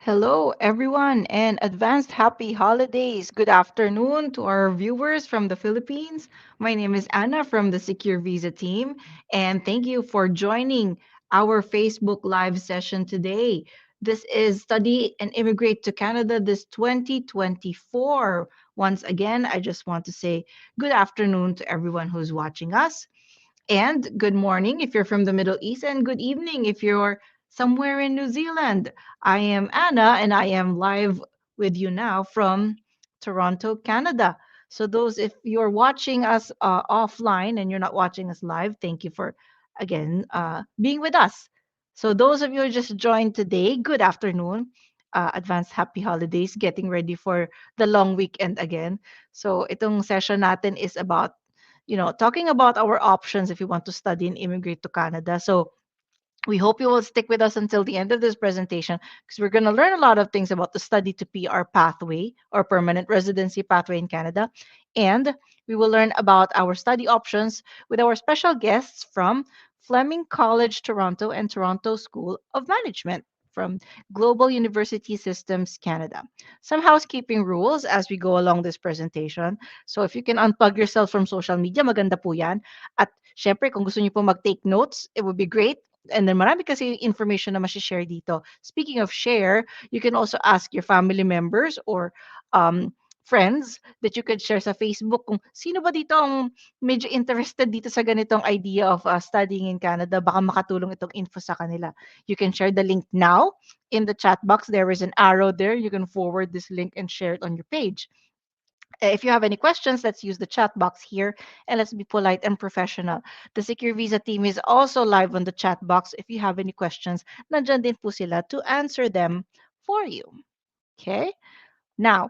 Hello, everyone, and advanced happy holidays. Good afternoon to our viewers from the Philippines. My name is Anna from the Secure Visa team, and thank you for joining our Facebook Live session today. This is Study and Immigrate to Canada this 2024. Once again, I just want to say good afternoon to everyone who's watching us. And good morning if you're from the Middle East, and good evening if you're somewhere in New Zealand. I am Anna, and I am live with you now from Toronto, Canada. So, those, if you're watching us offline and you're not watching us live, thank you for again being with us. So, those of you who just joined today, good afternoon. Advance happy holidays, getting ready for the long weekend again. So, itong session natin is about talking about our options if you want to study and immigrate to Canada. So we hope you will stick with us until the end of this presentation because we're going to learn a lot of things about the study to PR pathway or permanent residency pathway in Canada. And we will learn about our study options with our special guests from Fleming College, Toronto, and Toronto School of Management from Global University Systems Canada. Some housekeeping rules as we go along this presentation. So if you can unplug yourself from social media, maganda po yan. At syempre, kung gusto niyo po mag-take notes, it would be great. And then marami kasi information na share dito. Speaking of share, you can also ask your family members or friends that you could share sa Facebook kung sino ba dito ang medyo interested dito sa ganitong idea of studying in Canada. Baka makatulong itong info sa kanila. You can share the link now in the chat box. There is an arrow there. You can forward this link and share it on your page. If you have any questions, let's use the chat box here and let's be polite and professional. The Secure Visa team is also live on the chat box. If you have any questions, nandyan din po sila to answer them for you. Okay? Now,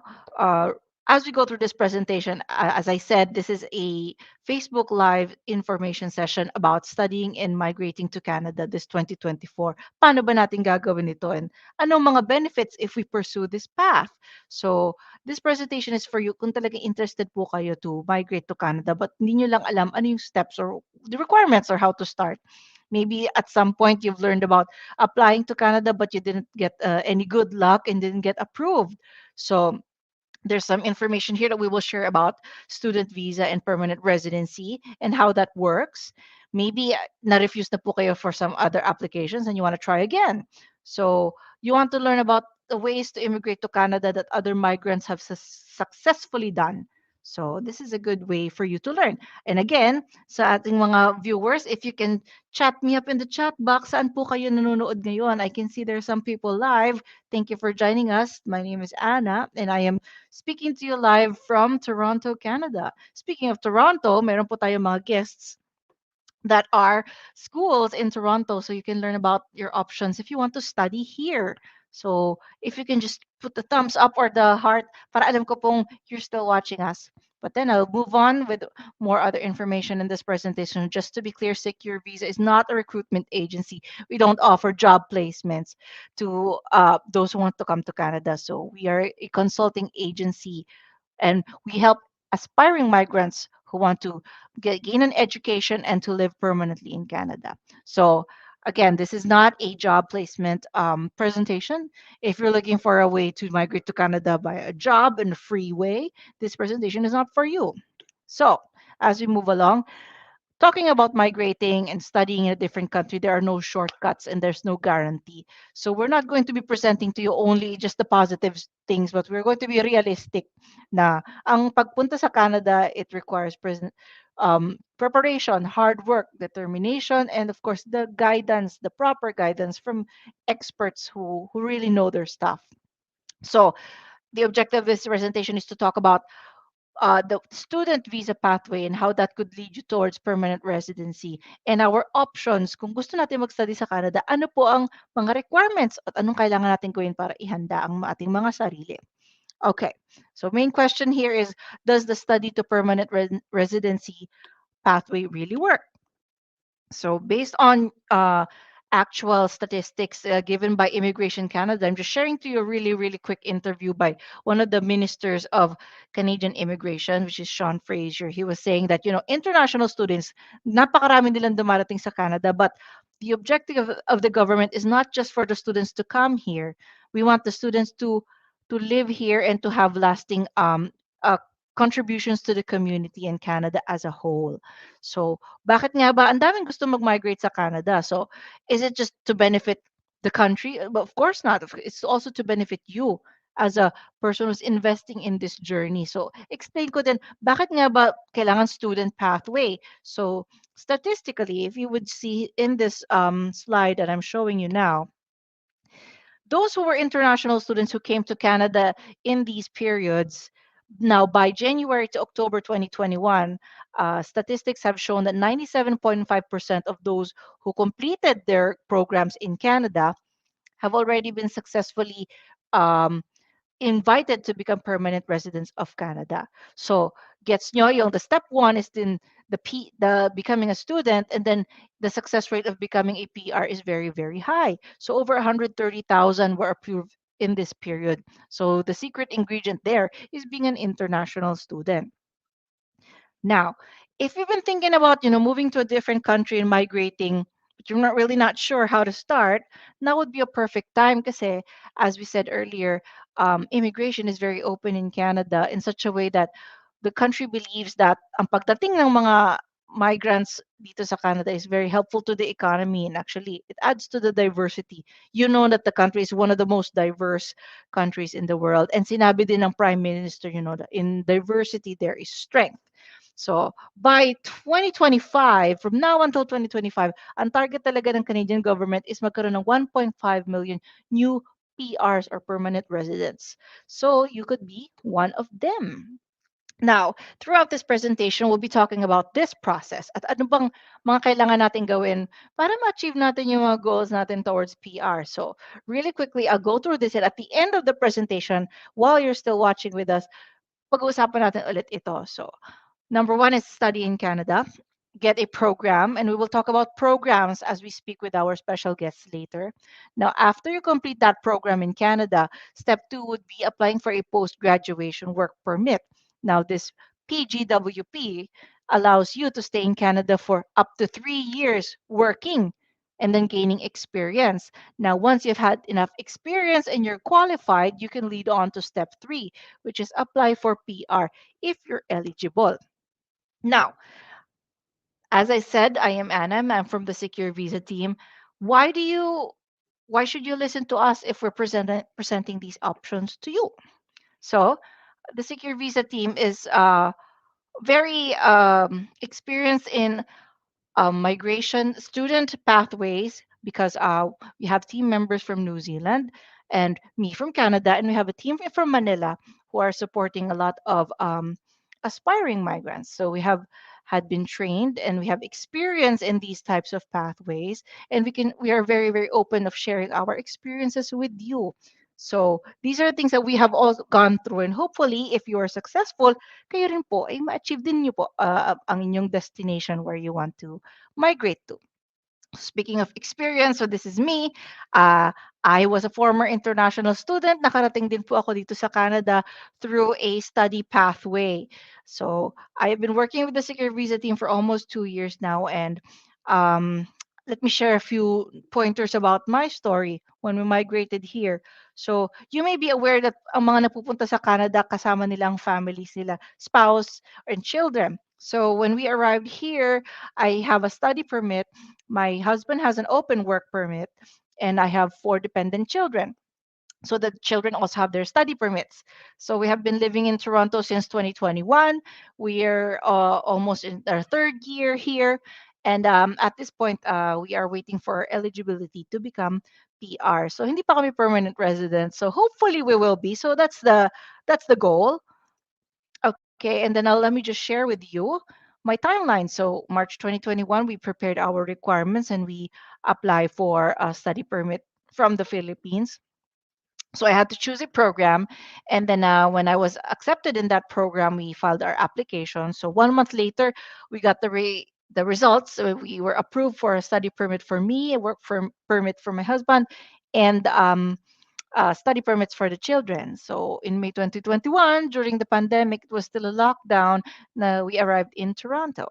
as we go through this presentation, as I said, this is a Facebook Live information session about studying and migrating to Canada this 2024. Paano ba natin gagawin ito and anong mga benefits if we pursue this path? So, this presentation is for you kung talagang interested po kayo to migrate to Canada but hindi nyo lang alam ano yung steps or the requirements or how to start. Maybe at some point you've learned about applying to Canada but you didn't get any good luck and didn't get approved. So there's some information here that we will share about student visa and permanent residency and how that works. Maybe na-refuse na po kayo for some other applications and you want to try again. So you want to learn about the ways to immigrate to Canada that other migrants have successfully done. So this is a good way for you to learn. And again, sa ating mga viewers, if you can chat me up in the chat box, saan po kayo nanonood ngayon? I can see there are some people live. Thank you for joining us. My name is Anna, and I am speaking to you live from Toronto, Canada. Speaking of Toronto, meron po tayong mga guests that are schools in Toronto, so you can learn about your options if you want to study here. So if you can just put the thumbs up or the heart, para alam ko pong you're still watching us. But then I'll move on with more other information in this presentation. Just to be clear, Secure Visa is not a recruitment agency. We don't offer job placements to those who want to come to Canada. So we are a consulting agency and we help aspiring migrants who want to gain an education and to live permanently in Canada. So again, this is not a job placement presentation. If you're looking for a way to migrate to Canada by a job in a free way, this presentation is not for you. So as we move along, talking about migrating and studying in a different country, there are no shortcuts and there's no guarantee. So we're not going to be presenting to you only just the positive things, but we're going to be realistic na ang pagpunta sa Canada, it requires preparation, hard work, determination, and of course the guidance, the proper guidance from experts who really know their stuff. So the objective of this presentation is to talk about the student visa pathway and how that could lead you towards permanent residency and our options kung gusto natin mag-study sa Canada, ano po ang mga requirements at anong kailangan natin gawin para ihanda ang ating mga sarili. Okay, so main question here is, does the study to permanent residency pathway really work? So based on actual statistics given by Immigration Canada, I'm just sharing to you a really, really quick interview by one of the ministers of Canadian immigration, which is Sean Fraser. He was saying that, international students, napakarami nilang dumarating sa Canada, but the objective of the government is not just for the students to come here, We want the students to live here and to have lasting contributions to the community in Canada as a whole. So, bakit nga ba ang daming gusto mag-migrate sa Canada? So, is it just to benefit the country? Well, of course not. It's also to benefit you as a person who's investing in this journey. So, explain ko din, bakit nga ba kailangan student pathway? So, statistically, if you would see in this slide that I'm showing you now, those who were international students who came to Canada in these periods, now by January to October 2021, statistics have shown that 97.5% of those who completed their programs in Canada have already been successfully um, invited to become permanent residents of Canada. So gets nyo yung the step one is in the becoming a student, and then the success rate of becoming a PR is very very high. So over 130,000 were approved in this period. So the secret ingredient there is being an international student. Now, if you've been thinking about, moving to a different country and migrating, but you're not really not sure how to start, now would be a perfect time kasi, as we said earlier, immigration is very open in Canada in such a way that the country believes that ang pagdating ng mga migrants dito sa Canada is very helpful to the economy, and actually it adds to the diversity. You know that the country is one of the most diverse countries in the world, and sinabi din ng Prime Minister, that in diversity there is strength. So by 2025, from now until 2025, ang target talaga ng Canadian government is magkaroon ng 1.5 million new PRs or permanent residents. So you could be one of them. Now, throughout this presentation, we'll be talking about this process at ano bang mga kailangan natin gawin para ma-achieve natin yung mga goals natin towards PR. So, really quickly, I'll go through this, and at the end of the presentation, while you're still watching with us, pag-uusapan natin ulit ito. So, number one is study in Canada, get a program, and we will talk about programs as we speak with our special guests later. Now, after you complete that program in Canada, step two would be applying for a post graduation work permit. Now, this PGWP allows you to stay in Canada for up to 3 years working and then gaining experience. Now, once you've had enough experience and you're qualified, you can lead on to step three, which is apply for PR if you're eligible. Now, as I said, I am Anna. I'm from the Secure Visa team. Why do you why should you listen to us if we're presenting these options to you? So, the Secure Visa team is very experienced in migration student pathways because we have team members from New Zealand and me from Canada, and we have a team from Manila who are supporting a lot of aspiring migrants. So we have had been trained and we have experience in these types of pathways, and we are very very open of sharing our experiences with you. So these are things that we have all gone through, and hopefully if you are successful, kayo rin po ay ma-achieve din niyo po ang inyong destination where you want to migrate to. Speaking of experience, so this is me. Uh, I was a former international student. Nakarating din po ako dito sa Canada through a study pathway. So I have been working with the Secure Visa team for almost 2 years now. And um, let me share a few pointers about my story when we migrated here. So you may be aware that ang mga napupunta sa Canada kasama nilang families nila, spouse and children. So when we arrived here, I have a study permit. My husband has an open work permit, and I have four dependent children. So the children also have their study permits. So we have been living in Toronto since 2021. We are almost in our third year here. And at this point, we are waiting for eligibility to become PR. So hindi pa kami permanent residents. So hopefully we will be. So that's the goal. Okay, and then let me just share with you my timeline. So March 2021, we prepared our requirements and we apply for a study permit from the Philippines. So I had to choose a program, and then when I was accepted in that program, we filed our application. So 1 month later, we got the results. So we were approved for a study permit for me, a permit for my husband, and study permits for the children. So in May 2021, during the pandemic, it was still a lockdown. We arrived in Toronto.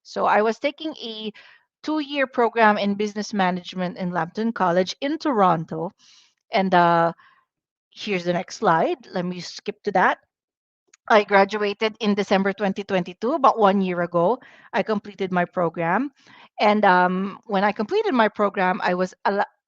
So I was taking a 2 year program in business management in Lambton College in Toronto. And Here's the next slide. Let me skip to that. I graduated in December 2022, about 1 year ago. I completed my program. And when I completed my program, I was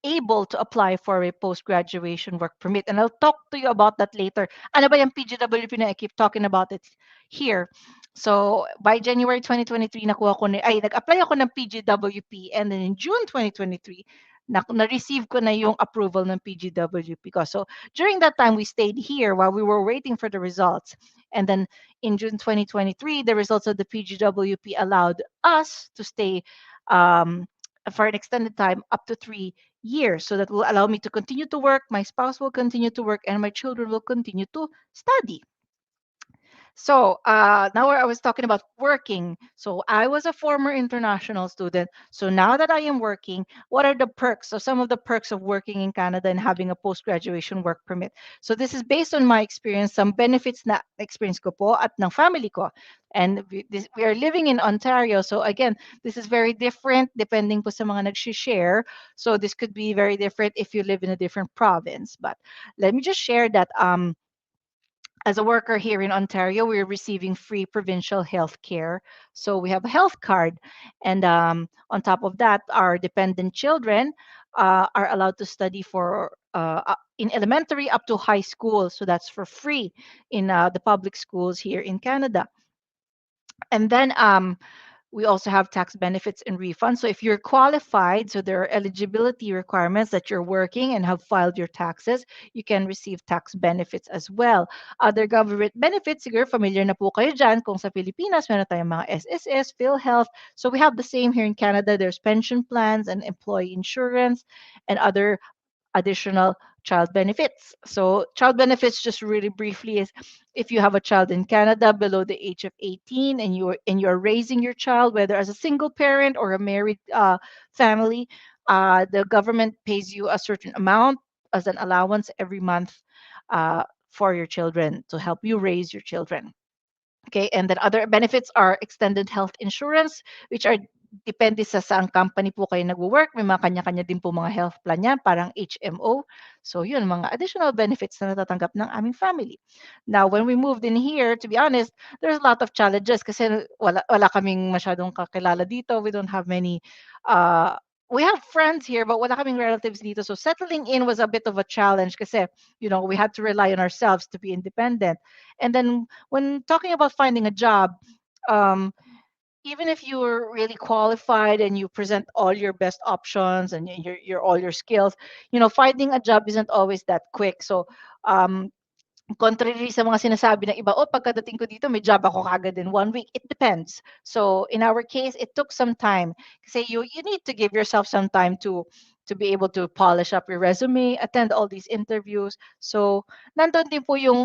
able to apply for a post graduation work permit. And I'll talk to you about that later. Ano ba yung PGWP na I keep talking about it here? So by January 2023, nag-apply ako ng PGWP. And then in June 2023, na-receive ko na yung approval ng PGWP ko. So during that time, we stayed here while we were waiting for the results. And then in June 2023, the results of the PGWP allowed us to stay um, for an extended time up to 3 years. So that will allow me to continue to work, my spouse will continue to work, and my children will continue to study. So now I was talking about working. So I was a former international student. So now that I am working, what are the perks? So some of the perks of working in Canada and having a post-graduation work permit. So this is based on my experience, some benefits na experience ko po at ng family ko. And we are living in Ontario. So again, this is very different depending po sa mga nag-share. So this could be very different if you live in a different province. But let me just share that as a worker here in Ontario, we're receiving free provincial health care. So we have a health card. And on top of that, our dependent children are allowed to study in elementary up to high school. So that's for free in the public schools here in Canada. And then we also have tax benefits and refunds. So if you're qualified, so there are eligibility requirements that you're working and have filed your taxes, you can receive tax benefits as well. Other government benefits, siguro familiar na po kayo dyan kung sa Pilipinas, meron tayong mga SSS, PhilHealth. So we have the same here in Canada. There's pension plans and employee insurance and other additional child benefits. So child benefits, just really briefly, is if you have a child in Canada below the age of 18 and you're raising your child, whether as a single parent or a married family, the government pays you a certain amount as an allowance every month for your children to help you raise your children. Okay, and then other benefits are extended health insurance, which are depende sa saang company po kayo nagwo-work. May mga kanya-kanya din po mga health plan yan, parang HMO. So yun, mga additional benefits na natatanggap ng aming family. Now, when we moved in here, to be honest, there's a lot of challenges kasi wala kaming masyadong kakilala dito. We don't have many, we have friends here, but wala kaming relatives dito. So settling in was a bit of a challenge kasi, we had to rely on ourselves to be independent. And then when talking about finding a job, um, even if you're really qualified and you present all your best options and your all your skills, finding a job isn't always that quick. So contrary sa mga sinasabi ng iba, oh, pagkadating ko dito, may job ako kagad in 1 week. It depends. So in our case, it took some time. Kasi you need to give yourself some time to be able to polish up your resume, attend all these interviews. So nandun din po yung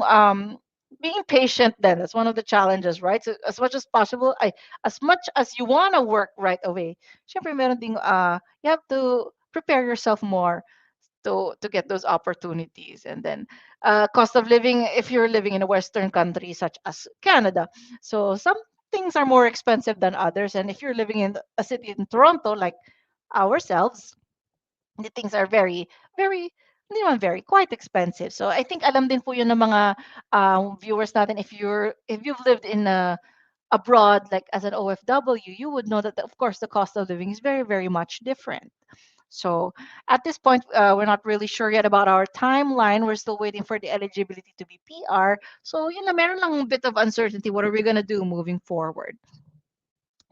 being patient then. That's one of the challenges, right? So as much as possible, as much as you want to work right away, syempre meron ding, you have to prepare yourself more to get those opportunities. And then cost of living, if you're living in a western country such as Canada, so some things are more expensive than others. And if you're living in a city in Toronto like ourselves, the things are very very hindi naman very quite expensive. So I think alam din po yun ng mga viewers natin, if you've lived in abroad like as an OFW, you would know that of course the cost of living is very very much different. So at this point, we're not really sure yet about our timeline. We're still waiting for the eligibility to be PR. So, meron lang a bit of uncertainty. What are we going to do moving forward?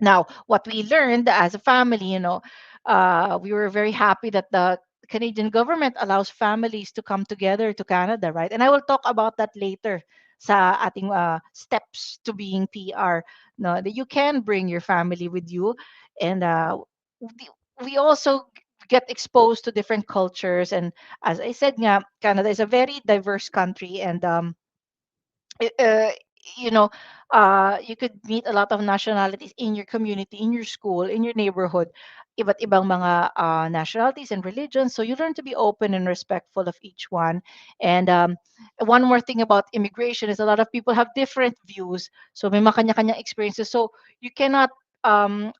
Now, what we learned as a family, we were very happy that the Canadian government allows families to come together to Canada, right? And I will talk about that later sa ating steps to being PR. No, that you can bring your family with you, and we also get exposed to different cultures. And as I said, nga, Canada is a very diverse country, and it- uh, you know, you could meet a lot of nationalities in your community, in your school, in your neighborhood, iba't ibang mga nationalities and religions. So you learn to be open and respectful of each one. And one more thing about immigration is a lot of people have different views. So may mga kanya-kanya experiences. So you cannot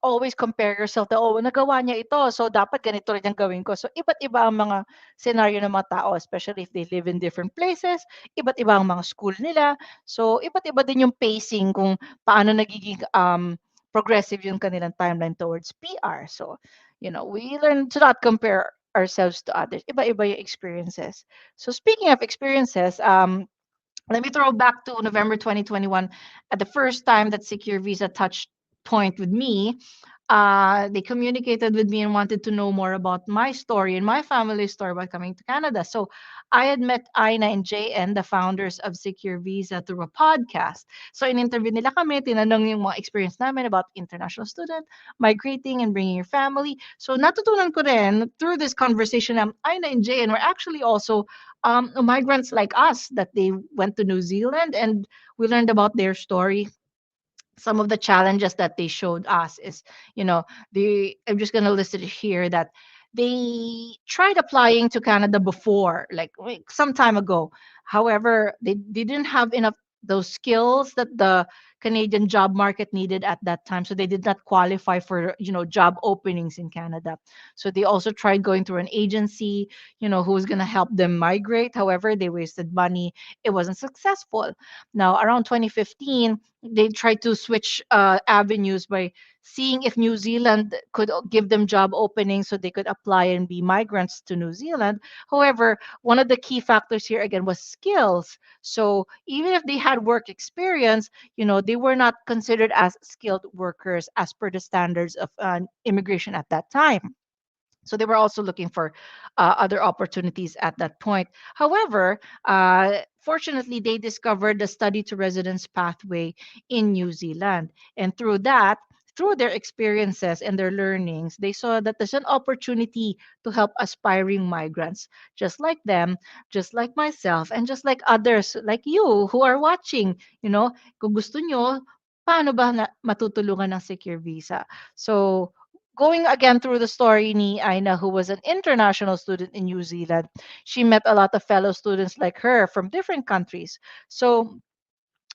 always compare yourself na, oh, nagawa niya ito, so dapat ganito rin ang gawin ko. So, iba't iba ang mga senaryo ng mga tao, especially if they live in different places, iba't iba ang mga school nila. So, iba't iba din yung pacing kung paano nagiging progressive yung kanilang timeline towards PR. So, we learn to not compare ourselves to others. Iba-iba yung experiences. So, speaking of experiences, let me throw back to November 2021 at the first time that Secure Visa touched point with me. They communicated with me and wanted to know more about my story and my family story about coming to Canada. So I had met Aina and JN, the founders of Secure Visa, through a podcast. So in-interview nila kami, tinanong yung mga experience namin about international student, migrating and bringing your family. So natutunan ko rin through this conversation, Aina and JN were actually also migrants like us, that they went to New Zealand, and we learned about their story. Some of the challenges that they showed us is, I'm just going to list it here, that they tried applying to Canada before, like some time ago. However, they didn't have enough those skills that the Canadian job market needed at that time. So they did not qualify for, job openings in Canada. So they also tried going through an agency, who was going to help them migrate. However, they wasted money. It wasn't successful. Now, around 2015, they tried to switch avenues by seeing if New Zealand could give them job openings so they could apply and be migrants to New Zealand. However, one of the key factors here again was skills. So even if they had work experience, they were not considered as skilled workers as per the standards of immigration at that time. So they were also looking for other opportunities at that point. However, fortunately, they discovered the study to residence pathway in New Zealand. And through that, through their experiences and their learnings, they saw that there's an opportunity to help aspiring migrants, just like them, just like myself, and just like others like you who are watching. Kung gusto nyo, paano ba matutulungan ng secure visa? So, going again through the story ni Aina, who was an international student in New Zealand, she met a lot of fellow students like her from different countries. So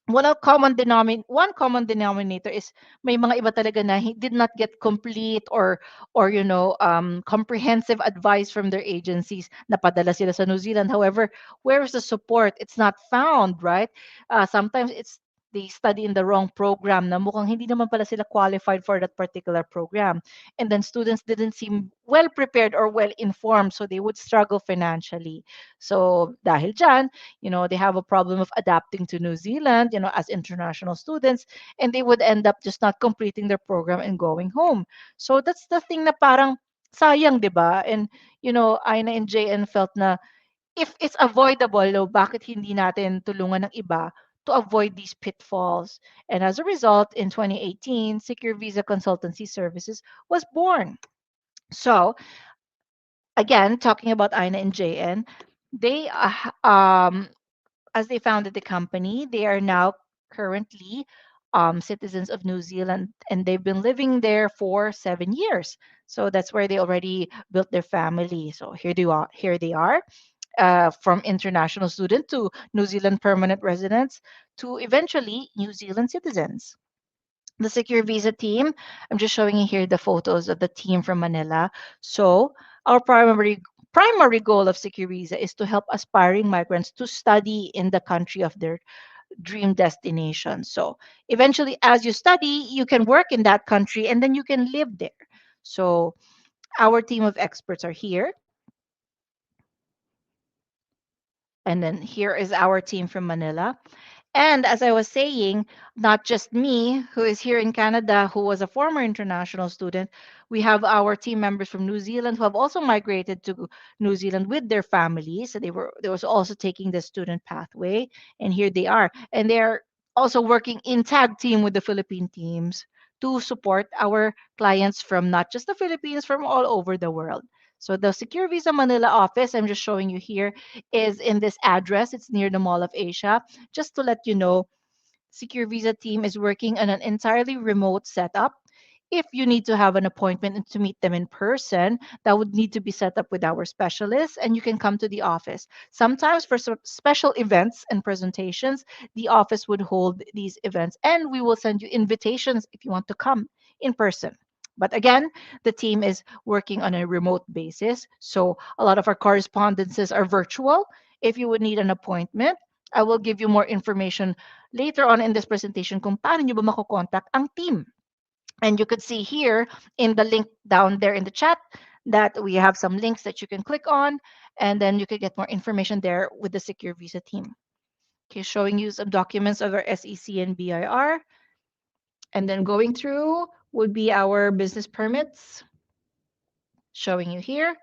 one common denominator is may mga iba talaga na did not get complete or comprehensive advice from their agencies. Napadala sila sa New Zealand. However, where is the support? It's not found, right? Sometimes it's they study in the wrong program na mukhang hindi naman pala sila qualified for that particular program. And then students didn't seem well prepared or well informed, so they would struggle financially. So dahil dyan, they have a problem of adapting to New Zealand, as international students, and they would end up just not completing their program and going home. So that's the thing na parang sayang, 'di ba? And Aina and JN felt na if it's avoidable, bakit hindi natin tulungan ng iba to avoid these pitfalls? And as a result, in 2018, Secure Visa Consultancy Services was born. So, again, talking about Aina and JN, they as they founded the company, they are now currently citizens of New Zealand, and they've been living there for 7 years. So that's where they already built their family. So here they are. Here they are, from international student to New Zealand permanent residents to eventually New Zealand citizens. The Secure Visa team, I'm just showing you here the photos of the team from Manila. So our primary goal of Secure Visa is to help aspiring migrants to study in the country of their dream destination. So eventually, as you study, you can work in that country and then you can live there. So our team of experts are here. And then here is our team from Manila. And as I was saying, not just me, who is here in Canada, who was a former international student, we have our team members from New Zealand who have also migrated to New Zealand with their families. So they was also taking the student pathway, and here they are. And they're also working in tag team with the Philippine teams to support our clients from not just the Philippines, from all over the world. So the Secure Visa Manila office, I'm just showing you here, is in this address. It's near the Mall of Asia. Just to let you know, Secure Visa team is working on an entirely remote setup. If you need to have an appointment and to meet them in person, that would need to be set up with our specialists, and you can come to the office. Sometimes for special events and presentations, the office would hold these events, and we will send you invitations if you want to come in person. But again, the team is working on a remote basis. So a lot of our correspondences are virtual. If you would need an appointment, I will give you more information later on in this presentation kung paano nyo ba makokontakt ang team. And you could see here in the link down there in the chat that we have some links that you can click on, and then you can get more information there with the Secure Visa team. Okay, showing you some documents of our SEC and BIR. And then going through would be our business permits, showing you here.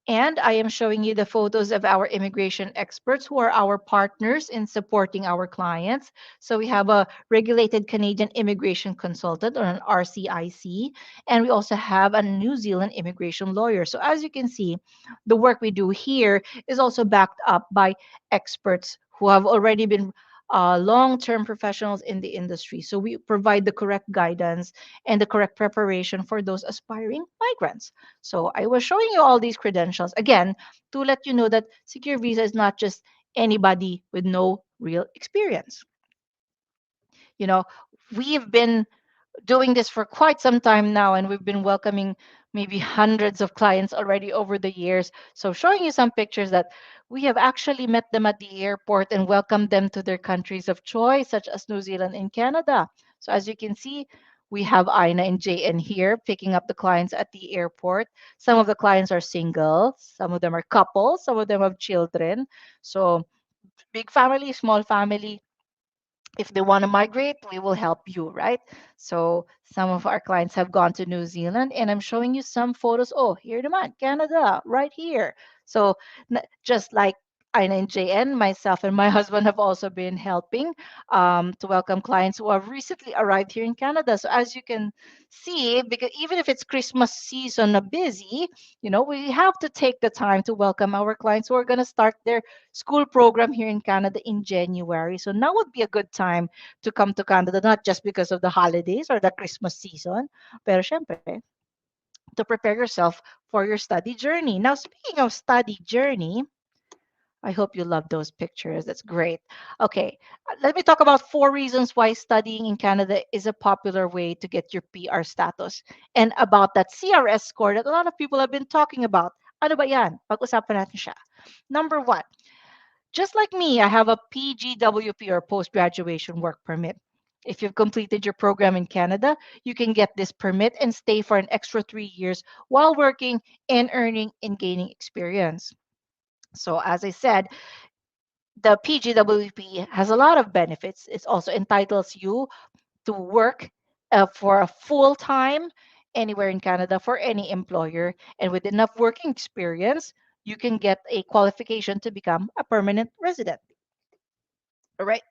And I am showing you the photos of our immigration experts who are our partners in supporting our clients. So we have a regulated Canadian immigration consultant or an RCIC, and we also have a New Zealand immigration lawyer. So as you can see, the work we do here is also backed up by experts who have already been long-term professionals in the industry. So we provide the correct guidance and the correct preparation for those aspiring migrants. So I was showing you all these credentials again to let you know that Secure Visa is not just anybody with no real experience. You know, we've been doing this for quite some time now, and we've been welcoming maybe hundreds of clients already over the years. So showing you some pictures that we have actually met them at the airport and welcomed them to their countries of choice, such as New Zealand and Canada. So as you can see, we have Ina and JN here picking up the clients at the airport. Some of the clients are single, some of them are couples, some of them have children. So big family, small family, if they want to migrate, we will help you, right? So some of our clients have gone to New Zealand, and I'm showing you some photos. Oh, here naman, Canada, right here. So just like Ina and JN, myself and my husband have also been helping to welcome clients who have recently arrived here in Canada. So as you can see, because even if it's Christmas season busy, we have to take the time to welcome our clients who are going to start their school program here in Canada in January. So now would be a good time to come to Canada, not just because of the holidays or the Christmas season, pero syempre, to prepare yourself for your study journey. Now, speaking of study journey, I hope you love those pictures. That's great. Okay, let me talk about 4 reasons why studying in Canada is a popular way to get your PR status and about that CRS score that a lot of people have been talking about. Ano ba yan? Pag-usapan natin siya. Number one, just like me, I have a PGWP or post graduation work permit. If you've completed your program in Canada, you can get this permit and stay for an extra 3 years while working and earning and gaining experience. So, as I said, the PGWP has a lot of benefits. It also entitles you to work for a full time anywhere in Canada for any employer. And with enough working experience, you can get a qualification to become a permanent resident. All right.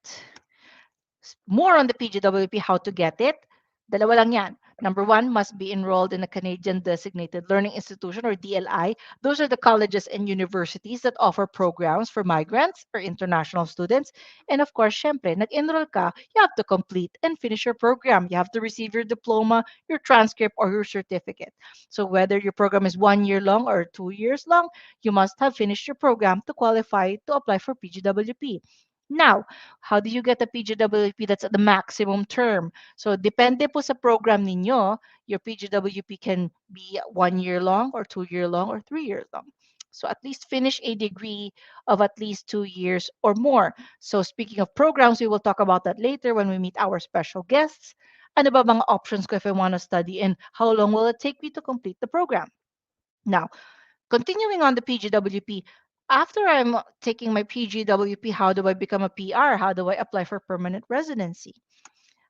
More on the PGWP, how to get it. Dalawa lang yan. Number one, must be enrolled in a Canadian Designated Learning Institution or DLI. Those are the colleges and universities that offer programs for migrants or international students. And of course, syempre, nag-enroll ka, you have to complete and finish your program. You have to receive your diploma, your transcript, or your certificate. So whether your program is 1 year long or 2 years long, you must have finished your program to qualify to apply for PGWP. Now, how do you get a PGWP that's at the maximum term? So, depende po sa program ninyo, your PGWP can be 1 year long or 2 year long or 3 years long. So, at least finish a degree of at least 2 years or more. So, speaking of programs, we will talk about that later when we meet our special guests. Ano ba mga options ko if I want to study and how long will it take me to complete the program? Now, continuing on the PGWP, after I'm taking my PGWP, how do I become a PR? How do I apply for permanent residency?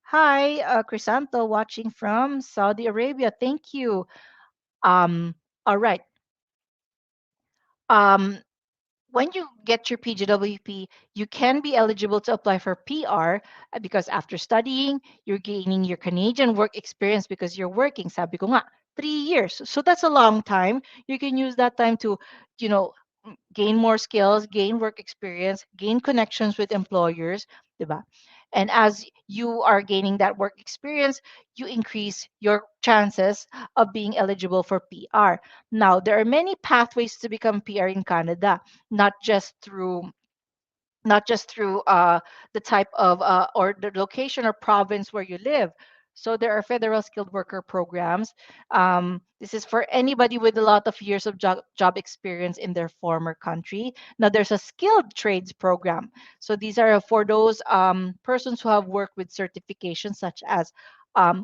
Hi, Crisanto, watching from Saudi Arabia. Thank you. All right. Um, when you get your PGWP, you can be eligible to apply for PR because after studying, you're gaining your Canadian work experience because you're working, sabi ko nga, 3 years. So that's a long time. You can use that time to, you know, gain more skills, gain work experience, gain connections with employers, diba? And as you are gaining that work experience, you increase your chances of being eligible for PR. Now, there are many pathways to become PR in Canada, not just through the type of or the location or province where you live. So there are federal skilled worker programs. This is for anybody with a lot of years of job experience in their former country. Now there's a skilled trades program. So these are for those persons who have worked with certifications such as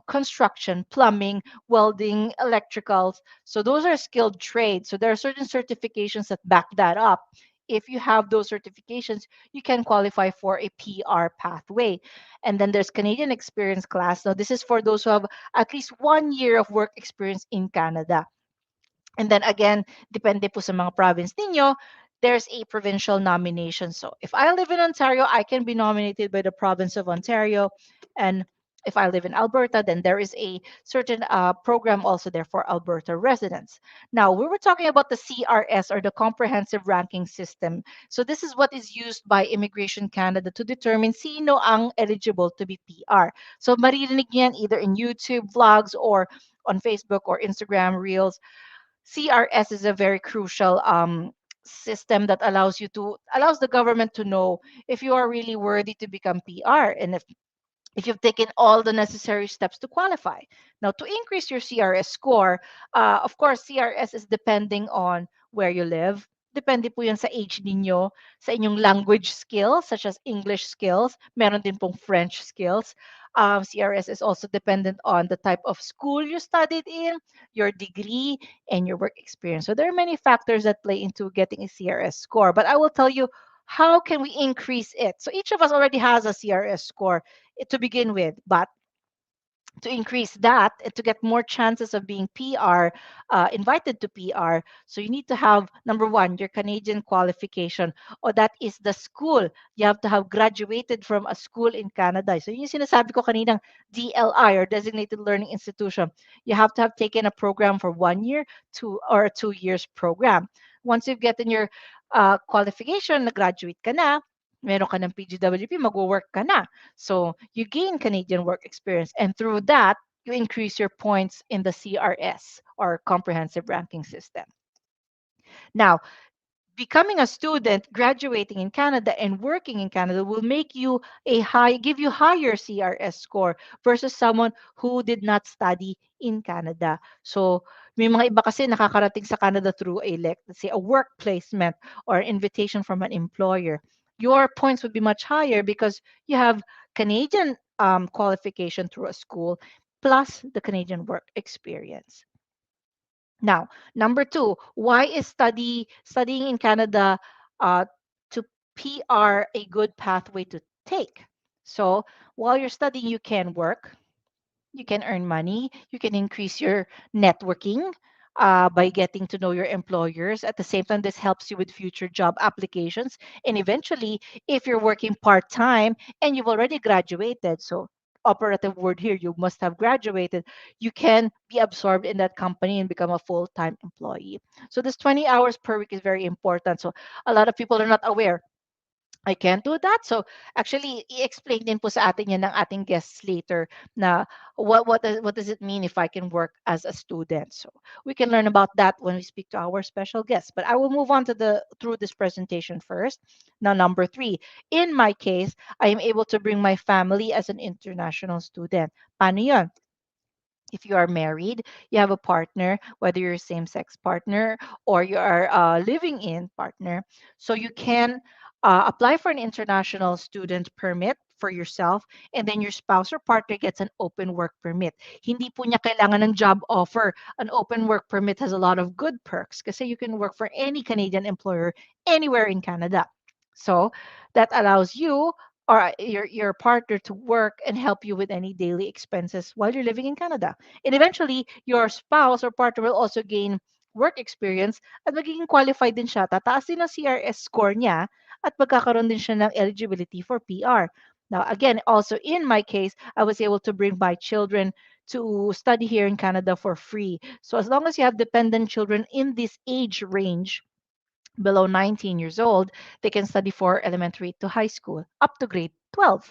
construction, plumbing, welding, electricals. So those are skilled trades. So there are certain certifications that back that up. If you have those certifications, you can qualify for a PR pathway. And then there's Canadian Experience Class. Now, this is for those who have at least 1 year of work experience in Canada. And then again, depende po sa mga province ninyo, there's a provincial nomination. So if I live in Ontario, I can be nominated by the province of Ontario. And if I live in Alberta, then there is a certain program also there for Alberta residents. Now, we were talking about the CRS, or the Comprehensive Ranking System. So this is what is used by Immigration Canada to determine sino ang eligible to be PR. So maririnig yan either in YouTube vlogs or on Facebook or Instagram Reels. CRS is a very crucial system that allows the government to know if you are really worthy to become PR, and if you've taken all the necessary steps to qualify. Now, to increase your CRS score, of course, CRS is depending on where you live. Depende po yan sa age ninyo, sa inyong language skills, such as English skills. Meron din pong French skills. CRS is also dependent on the type of school you studied in, your degree, and your work experience. So there are many factors that play into getting a CRS score. But I will tell you, how can we increase it? So each of us already has a CRS score to begin with, but to increase that and to get more chances of being PR, invited to PR, so you need to have number one, your Canadian qualification, or that is the school. You have to have graduated from a school in Canada. So yung sinasabi ko kaninang DLI, or Designated Learning Institution. You have to have taken a program for 1 year, or a 2 years program. Once you've gotten your qualification, na-graduate ka na, meron ka ng PGWP, mag-work ka na. So you gain Canadian work experience, and through that, you increase your points in the CRS, or Comprehensive Ranking System. Now, becoming a student, graduating in Canada, and working in Canada will make you give you higher CRS score versus someone who did not study in Canada. So, may mga iba kasi nakakarating sa Canada through let's say, a work placement or invitation from an employer. Your points would be much higher because you have Canadian qualification through a school plus the Canadian work experience. Now, number two, why is studying in Canada uh, to PR a good pathway to take? So while you're studying, you can work, you can earn money, you can increase your networking by getting to know your employers. At the same time, this helps you with future job applications. And eventually, if you're working part time and you've already graduated, so operative word here, you must have graduated, you can be absorbed in that company and become a full time employee. So, this 20 hours per week is very important. So, a lot of people are not aware. I can't do that. So actually, i-explain din po sa atin yan ng ating guests later na what does it mean if I can work as a student. So we can learn about that when we speak to our special guests. But I will move on to through this presentation first. Now, number three, in my case, I am able to bring my family as an international student. Paano yun? If you are married, you have a partner, whether you're a same-sex partner or you are a living in partner, so you can apply for an international student permit for yourself, and then your spouse or partner gets an open work permit. Hindi po niya kailangan ng job offer. An open work permit has a lot of good perks kasi you can work for any Canadian employer anywhere in Canada. So that allows you or your partner to work and help you with any daily expenses while you're living in Canada. And eventually, your spouse or partner will also gain work experience at magiging qualified din siya. Tataas din ang CRS score niya at magkakaroon din siya ng eligibility for PR. Now, again, also in my case, I was able to bring my children to study here in Canada for free. So as long as you have dependent children in this age range, below 19 years old, they can study for elementary to high school up to grade 12.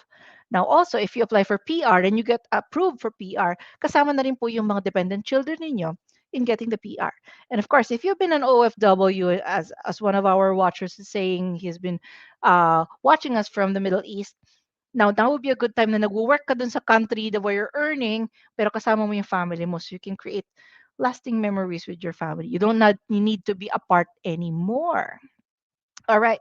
Now also, if you apply for PR and you get approved for PR, kasama na rin po yung mga dependent children ninyo in getting the PR. And of course, if you've been an OFW, as one of our watchers is saying, he's been watching us from the Middle East, Now would be a good time na nagwo-work ka dun sa country that where you're earning, pero kasama mo yung family mo so you can create lasting memories with your family. You need to be apart anymore. All right.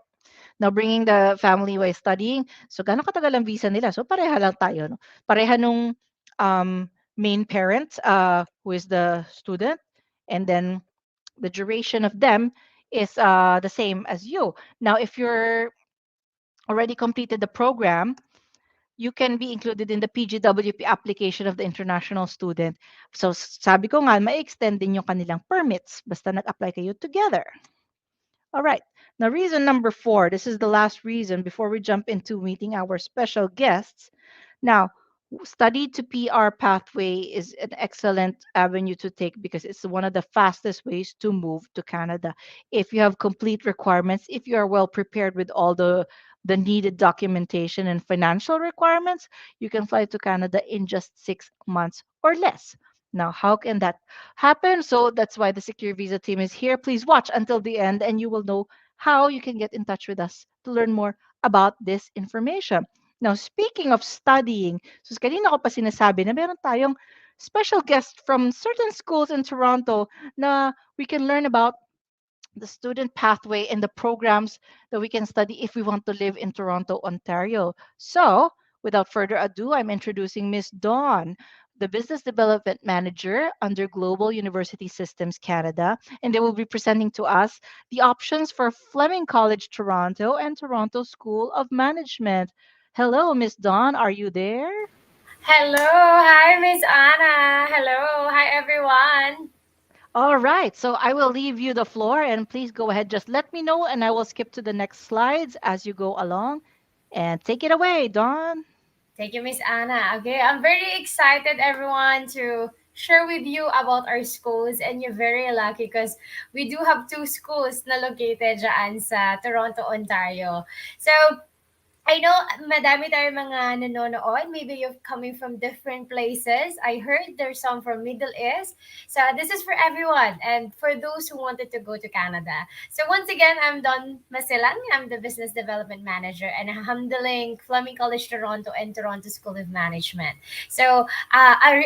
Now bringing the family while studying. So gaano katagal ang visa nila? So pareha lang tayo, no? Pareha nung main parents who is the student, and then the duration of them is the same as you. Now if you're already completed the program, you can be included in the PGWP application of the international student. So sabi ko nga, ma-extend din yung kanilang permits basta nag-apply kayo together. All right. Now, reason number 4, this is the last reason before we jump into meeting our special guests. Now, study to PR pathway is an excellent avenue to take because it's one of the fastest ways to move to Canada. If you have complete requirements, if you are well prepared with all the needed documentation and financial requirements, you can fly to Canada in just 6 months or less. Now, how can that happen? So that's why the Secure Visa team is here. Please watch until the end and you will know how you can get in touch with us to learn more about this information. Now, speaking of studying, so kanina ko pa sinasabi na meron tayong special guest from certain schools in Toronto na we can learn about the student pathway and the programs that we can study if we want to live in Toronto, Ontario. So, without further ado, I'm introducing Miss Dawn, the Business Development Manager under Global University Systems Canada, and they will be presenting to us the options for Fleming College Toronto and Toronto School of Management. Hello, Miss Dawn, are you there? Hello, hi Miss Anna. Hello, hi everyone. All right, so I will leave you the floor and please go ahead. Just let me know and I will skip to the next slides as you go along. And take it away, Dawn. Thank you, Miss Anna. Okay, I'm very excited, everyone, to share with you about our schools. And you're very lucky because we do have two schools na located dyan sa Toronto, Ontario. So, I know madami tayong mga nanonood. Maybe you're coming from different places. I heard there's some from Middle East. So this is for everyone and for those who wanted to go to Canada. So once again, I'm Don Masilang. I'm the Business Development Manager and I'm handling Fleming College Toronto and Toronto School of Management. So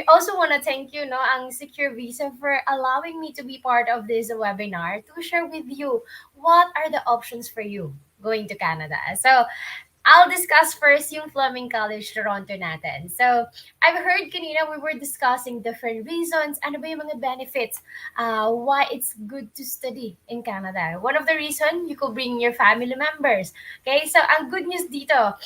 also want to thank you, no, ang Secure Visa for allowing me to be part of this webinar to share with you what are the options for you going to Canada. So I'll discuss first yung Fleming College Toronto natin. So, I've heard kanina we were discussing different reasons. Ano ba yung mga benefits? Why it's good to study in Canada. One of the reason, you could bring your family members. Okay, so ang good news dito,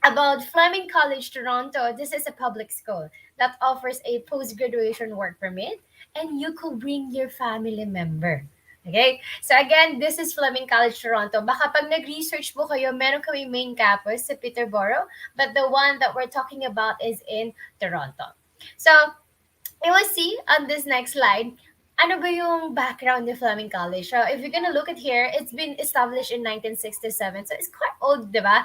about Fleming College Toronto, this is a public school that offers a post-graduation work permit and you could bring your family member. Okay? So again, this is Fleming College Toronto. Baka pag nag-research po kayo, meron kami main campus sa Peterborough, but the one that we're talking about is in Toronto. So, you will see on this next slide, ano ba yung background ni Fleming College? So, if you're gonna look at here, it's been established in 1967. So, it's quite old, di ba?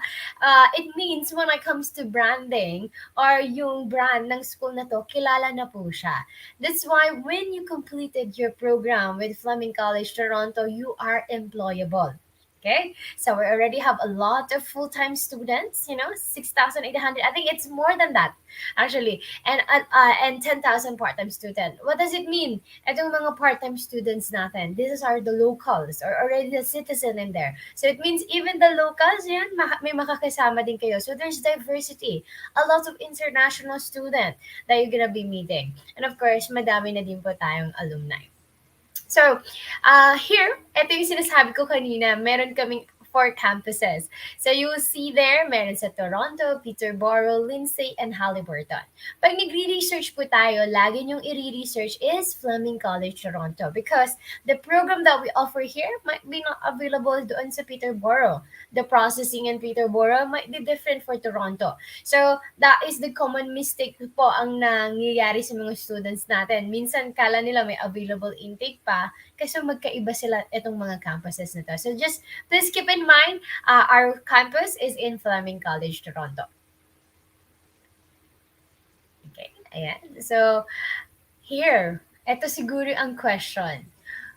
It means when it comes to branding or yung brand ng school na to, kilala na po siya. That's why when you completed your program with Fleming College Toronto, you are employable. Okay, so we already have a lot of full-time students, 6,800. I think it's more than that, actually, and 10,000 part-time student. What does it mean? Itong mga part-time students natin, these are the locals or already the citizen in there. So it means even the locals, yan, may makakasama din kayo. So there's diversity, a lot of international student that you're gonna be meeting. And of course, madami na din po tayong alumni. So, here, ito yung sinasabi ko kanina, meron kaming four campuses. So, you will see there, meron sa Toronto, Peterborough, Lindsay, and Haliburton. Pag nagre-research po tayo, lagi niyong i-research is Fleming College Toronto because the program that we offer here might be not available doon sa Peterborough. The processing in Peterborough might be different for Toronto. So, that is the common mistake po ang nangyayari sa mga students natin. Minsan, kala nila may available intake pa kasi magkaiba sila itong mga campuses na to. So, just please keep in mind, our campus is in Fleming College, Toronto. Okay, ayan. So, here, ito siguro ang question.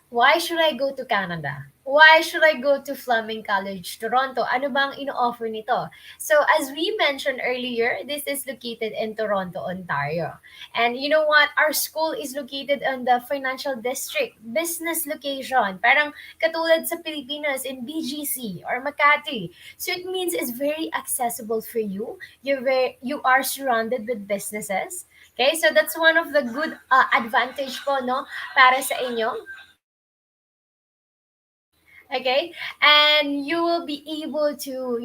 Why should I go to Canada? why should I go to Fleming College, Toronto? Ano bang ino-offer nito? So, as we mentioned earlier, this is located in Toronto, Ontario. And you know what? Our school is located on the financial district, business location. Parang katulad sa Pilipinas in BGC or Makati. So, it means it's very accessible for you. You are surrounded with businesses. Okay, so that's one of the good advantage po, no, para sa inyo. Okay, and you will be able to,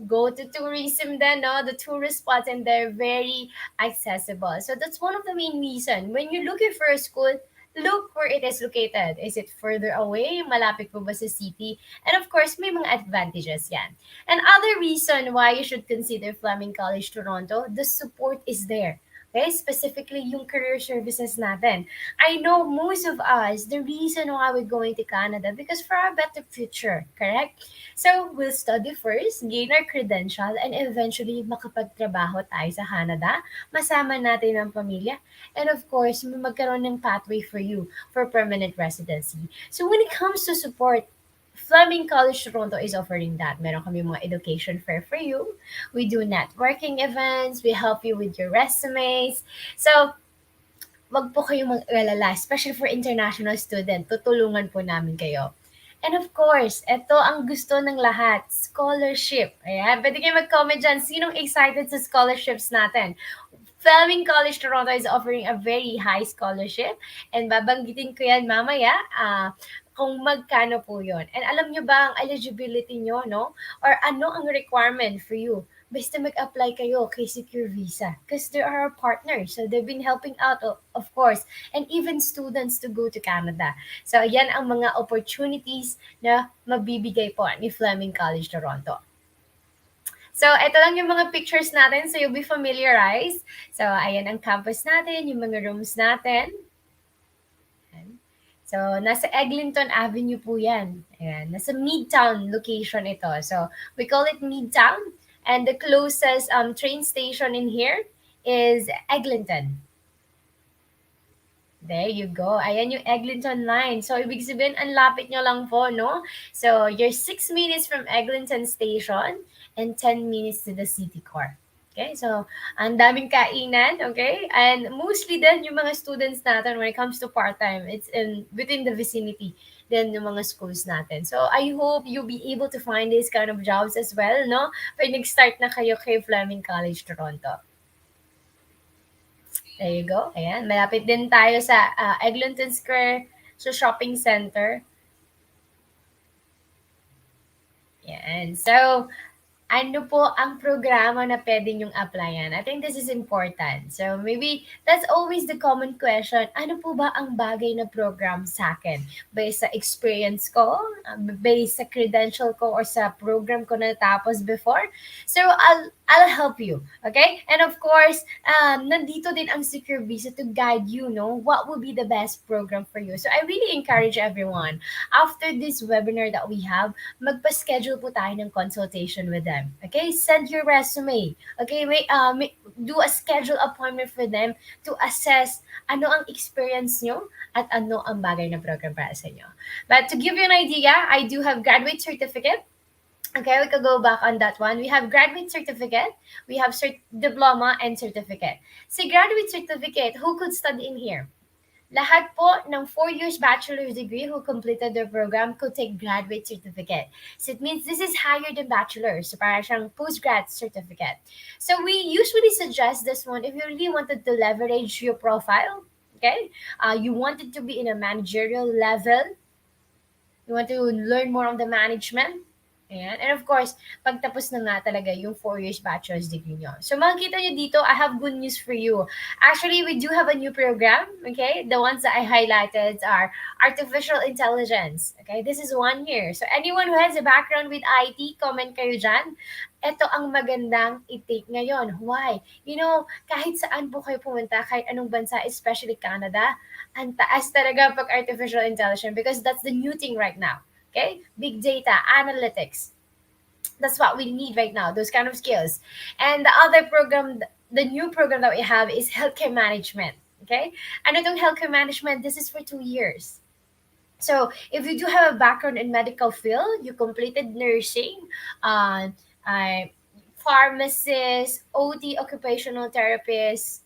go to tourism then, no, the tourist spots, and they're very accessible. So that's one of the main reason when you're looking for a school, look where it is located. Is it further away, malapit po ba sa city? And of course may mga advantages yan. And other reason why you should consider Fleming College Toronto, the support is there. Okay, specifically yung career services natin. I know most of us, the reason why we're going to Canada, because for our better future, correct? So, we'll study first, gain our credential, and eventually makapagtrabaho tayo sa Canada, masama natin ang pamilya, and of course, magkaroon ng pathway for you for permanent residency. So, when it comes to support, Fleming College Toronto is offering that. Meron kami mga education fair for you. We do networking events. We help you with your resumes. So, wag po kayong mag-alala, especially for international student, tutulungan po namin kayo. And of course, ito ang gusto ng lahat, scholarship. Ayan, pwede kayo mag-comment dyan, sinong excited sa scholarships natin? Fleming College Toronto is offering a very high scholarship, and babanggitin ko yan mamaya kung magkano po yon. And alam nyo ba ang eligibility nyo, no? Or ano ang requirement for you? Basta mag-apply kayo kay Secure Visa because they are our partners. So they've been helping out, of course, and even students to go to Canada. So yan ang mga opportunities na mabibigay po ni Fleming College Toronto. So, ito lang yung mga pictures natin. So, you'll be familiarized. So, ayan ang campus natin, yung mga rooms natin. Ayan. So, nasa Eglinton Avenue po yan. Ayan. Nasa Midtown location ito. So, we call it Midtown. And the closest train station in here is Eglinton. There you go. Ayan yung Eglinton line. So, ibig sabihin, ang lapit nyo lang po, no? So, you're 6 minutes from Eglinton Station and 10 minutes to the city core. Okay, so, ang daming kainan, okay? And mostly then, yung mga students natin, when it comes to part-time, it's within the vicinity then yung mga schools natin. So, I hope you'll be able to find these kind of jobs as well, no? Pag nag-start na kayo kay Fleming College Toronto. There you go. Ayan. Malapit din tayo sa Eglinton Square, sa shopping center. Ayan. So, ano po ang programa na pwede nyong applyan? I think this is important. So, maybe that's always the common question. Ano po ba ang bagay na program sa akin? Based sa experience ko? Based sa credential ko or sa program ko na natapos before? So, I'll help you. Okay? And of course, nandito din ang Secure Visa to guide you, no? What will be the best program for you? So, I really encourage everyone, after this webinar that we have, magpa-schedule po tayo ng consultation with them. Okay, send your resume. Okay, do a schedule appointment for them to assess ano ang experience nyo at ano ang bagay na program para sa inyo. But to give you an idea, I do have graduate certificate. Okay, we can go back on that one. We have graduate certificate, we have diploma and certificate. Si graduate certificate, who could study in here? Lahat po ng 4 years bachelor's degree who completed their program could take graduate certificate. So it means this is higher than bachelor's. So parang siyang postgrad certificate. So we usually suggest this one if you really wanted to leverage your profile. Okay? You wanted to be in a managerial level. You want to learn more on the management. Ayan. And of course, pagtapos na nga talaga yung 4 years bachelor's degree nyo. So makikita nyo dito, I have good news for you. Actually, we do have a new program, okay? The ones that I highlighted are artificial intelligence. Okay, this is 1 year. So anyone who has a background with IT, comment kayo dyan. Ito ang magandang i-take ngayon. Why? You know, kahit saan po kayo pumunta, kahit anong bansa, especially Canada, ang taas talaga pag artificial intelligence because that's the new thing right now. Okay, big data, analytics. That's what we need right now, those kind of skills. And the other program, the new program that we have is healthcare management. Okay, ano itong healthcare management? This is for 2 years. So if you do have a background in medical field, you completed nursing, uh, uh, pharmacist, OT, occupational therapist,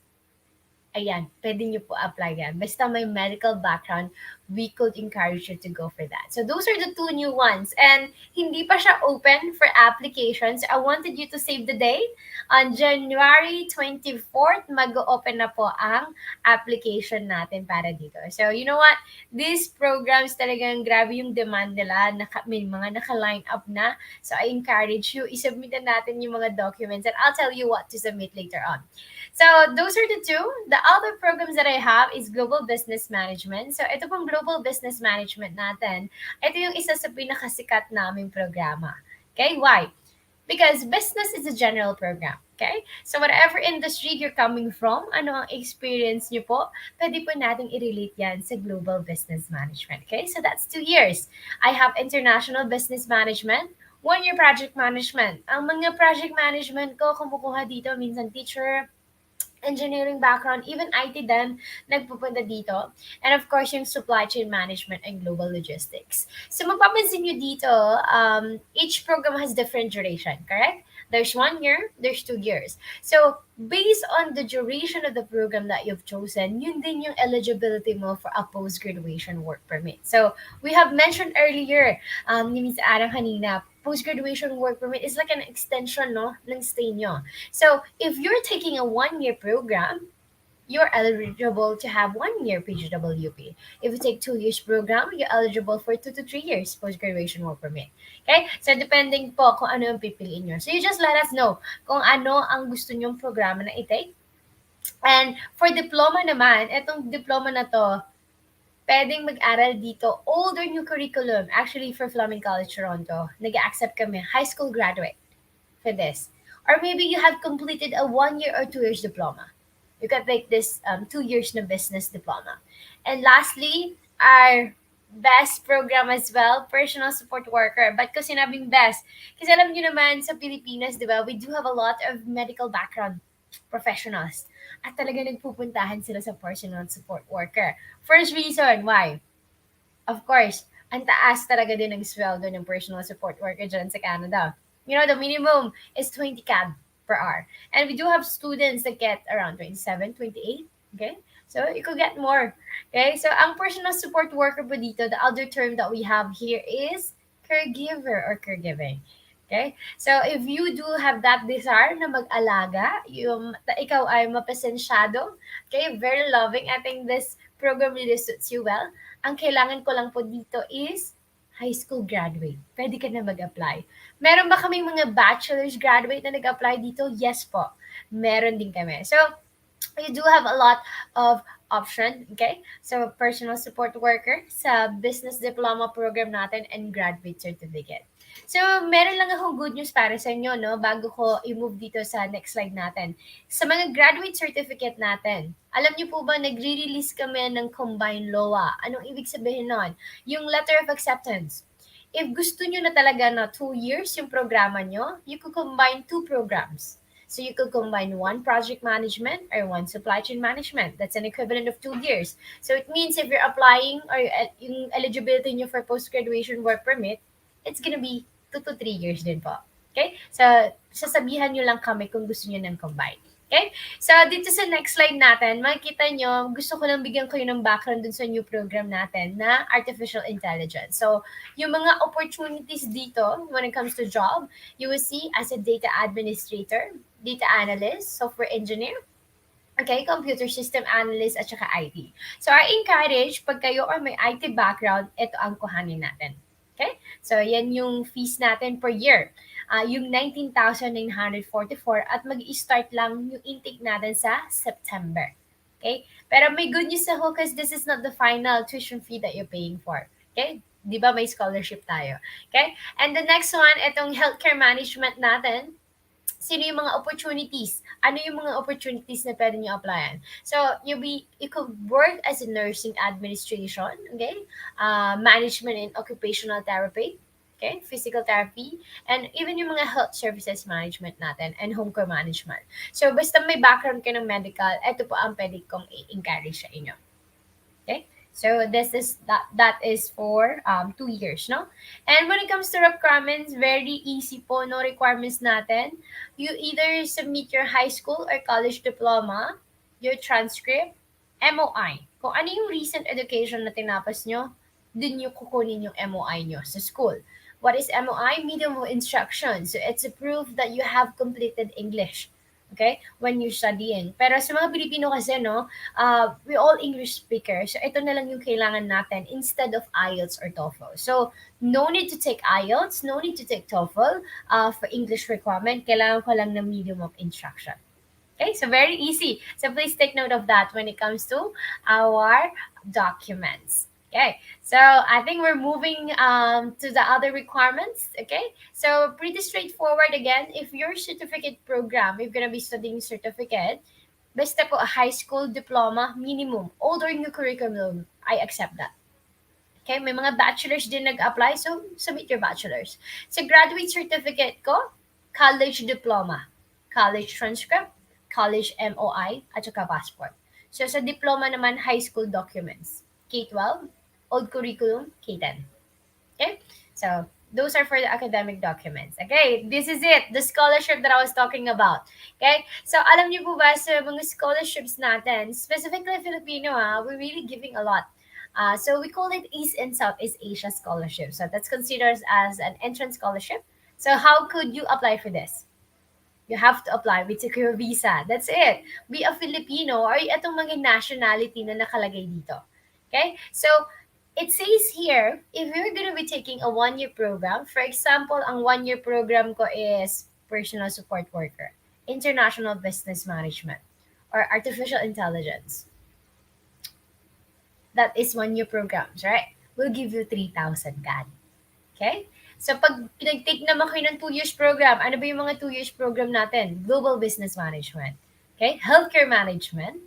ayan, pwede nyo po apply yan. Basta may medical background, we could encourage you to go for that. So those are the two new ones. And hindi pa siya open for applications. I wanted you to save the date. On January 24th, mag-open na po ang application natin para dito. So you know what? These programs talagang grabe yung demand nila. May mga naka-line up na. So I encourage you, isubmit na natin yung mga documents and I'll tell you what to submit later on. So those are the two. The other programs that I have is Global Business Management. So ito pong Global Business Management natin, ito yung isa sa pinakasikat naming programa. Okay, why? Because business is a general program. Okay? So whatever industry you're coming from, ano ang experience nyo po, pwede po natin i-relate yan sa Global Business Management. Okay? So that's 2 years. I have International Business Management, 1 year Project Management. Ang mga project management ko, kumukuha dito, minsan teacher, engineering background, even IT din, nagpupunta dito. And of course, yung supply chain management and global logistics. So mapapansin nyo dito, each program has different duration, correct? There's 1 year, there's 2 years. So based on the duration of the program that you've chosen, yun din yung eligibility mo for a post-graduation work permit. So we have mentioned earlier, ni Ms. Arang kanina, post-graduation work permit is like an extension, no, ng stay nyo. So if you're taking a 1 year program, you're eligible to have 1 year PGWP. If you take 2 years program, you're eligible for 2 to 3 years post-graduation work permit. Okay? So, depending po kung ano yung pipiliin nyo. So, you just let us know kung ano ang gusto nyong programa na i-take. And for diploma naman, itong diploma na to, pwedeng mag-aral dito, old or new curriculum. Actually, for Fleming College Toronto, nag-accept kami high school graduate for this. Or maybe you have completed a 1 year or 2 years diploma. You can take this 2 years na business diploma. And lastly, our best program as well, personal support worker. But ko sinabing best? Kasi alam niyo naman sa Pilipinas, di ba, we do have a lot of medical background professionals. At talaga nagpupuntahan sila sa personal support worker. First reason, why? Of course, ang taas talaga din ng sweldo ng personal support worker dyan sa Canada. You know, the minimum is 20 CAD per hour. And we do have students that get around 27, 28. Okay? So, you could get more. Okay? So, ang personal support worker po dito, the other term that we have here is caregiver or caregiving. Okay? So, if you do have that desire na mag-alaga, yung ikaw ay mapasensyado, okay, very loving, I think this program really suits you well. Ang kailangan ko lang po dito is high school graduate. Pwede ka na mag-apply. Meron ba kaming mga bachelor's graduate na nag-apply dito? Yes po. Meron din kami. So, you do have a lot of option, okay? So, personal support worker sa business diploma program natin and graduate certificate. So, meron lang akong good news para sa inyo, no? Bago ko i-move dito sa next slide natin. Sa mga graduate certificate natin, alam niyo po ba, nagre-release kami ng combined LOA. Anong ibig sabihin nun? Yung letter of acceptance. If gusto nyo na talaga na 2 years yung programa nyo, you could combine 2 programs. So you could combine 1 project management or 1 supply chain management. That's an equivalent of 2 years. So it means if you're applying or yung eligibility nyo for post-graduation work permit, it's gonna be 2 to 3 years din po. Okay? So, sasabihan nyo lang kami kung gusto nyo ng combine. Okay? So, dito sa next slide natin, makikita nyo, gusto ko lang bigyan kayo ng background dun sa new program natin na Artificial Intelligence. So, yung mga opportunities dito, when it comes to job, you will see as a data administrator, data analyst, software engineer, okay, computer system analyst, at saka IT. So, I encourage, pag kayo or may IT background, ito ang kuhanin natin. Okay? So, yan yung fees natin per year. Yung 19,944 at mag-i-start lang yung intake natin sa September. Okay? Pero may good news ako because this is not the final tuition fee that you're paying for. Okay? Di ba may scholarship tayo? Okay? And the next one, itong healthcare management natin, sino yung mga opportunities? Ano yung mga opportunities na pwede nyo applyan? So, you could work as a nursing administration, okay? Management and occupational therapy, okay? Physical therapy, and even yung mga health services management natin and home care management. So, basta may background ka ng medical, ito po ang pwede kong i-encourage sa inyo. Okay? So this is that is for 2 years, no? And when it comes to requirements, very easy po, no requirements natin. You either submit your high school or college diploma, your transcript, MOI. Kung ano yung recent education na tinapos nyo, dun nyo kukunin yung MOI nyo sa school. What is MOI? Medium of instruction. So it's a proof that you have completed English. Okay? When you're studying. Pero sa mga Pilipino kasi, no, we all English speakers. So ito na lang yung kailangan natin instead of IELTS or TOEFL. So no need to take IELTS, no need to take TOEFL for English requirement. Kailangan ko lang ng medium of instruction. Okay, so very easy. So please take note of that when it comes to our documents. Okay, so I think we're moving to the other requirements. Okay, so pretty straightforward again. If your certificate program, you're gonna be studying certificate, basta po a high school diploma minimum, old or new curriculum, I accept that. Okay, may mga bachelors din nag-apply, so submit your bachelors. Sa graduate certificate ko, college diploma, college transcript, college MOI, at saka passport. So sa diploma naman, high school documents, K-12, old curriculum, K-10. Okay, so those are for the academic documents. Okay, this is it, the scholarship that I was talking about. Okay, so alam niyo po ba sa mga scholarships natin, specifically Filipino, we're really giving a lot. So we call it East and Southeast Asia Scholarship. So that's considered as an entrance scholarship. So how could you apply for this? You have to apply with secure visa. That's it. Be a Filipino or itong mga nationality na nakalagay dito. Okay? So, it says here, if you're going to be taking a one-year program, for example, ang one-year program ko is personal support worker, international business management, or artificial intelligence. That is one-year programs, right? We'll give you 3,000 CAD. Okay? So, pag nag-take naman kayo ng 2 years program, ano ba yung mga 2 years program natin? Global Business Management. Okay? Healthcare Management.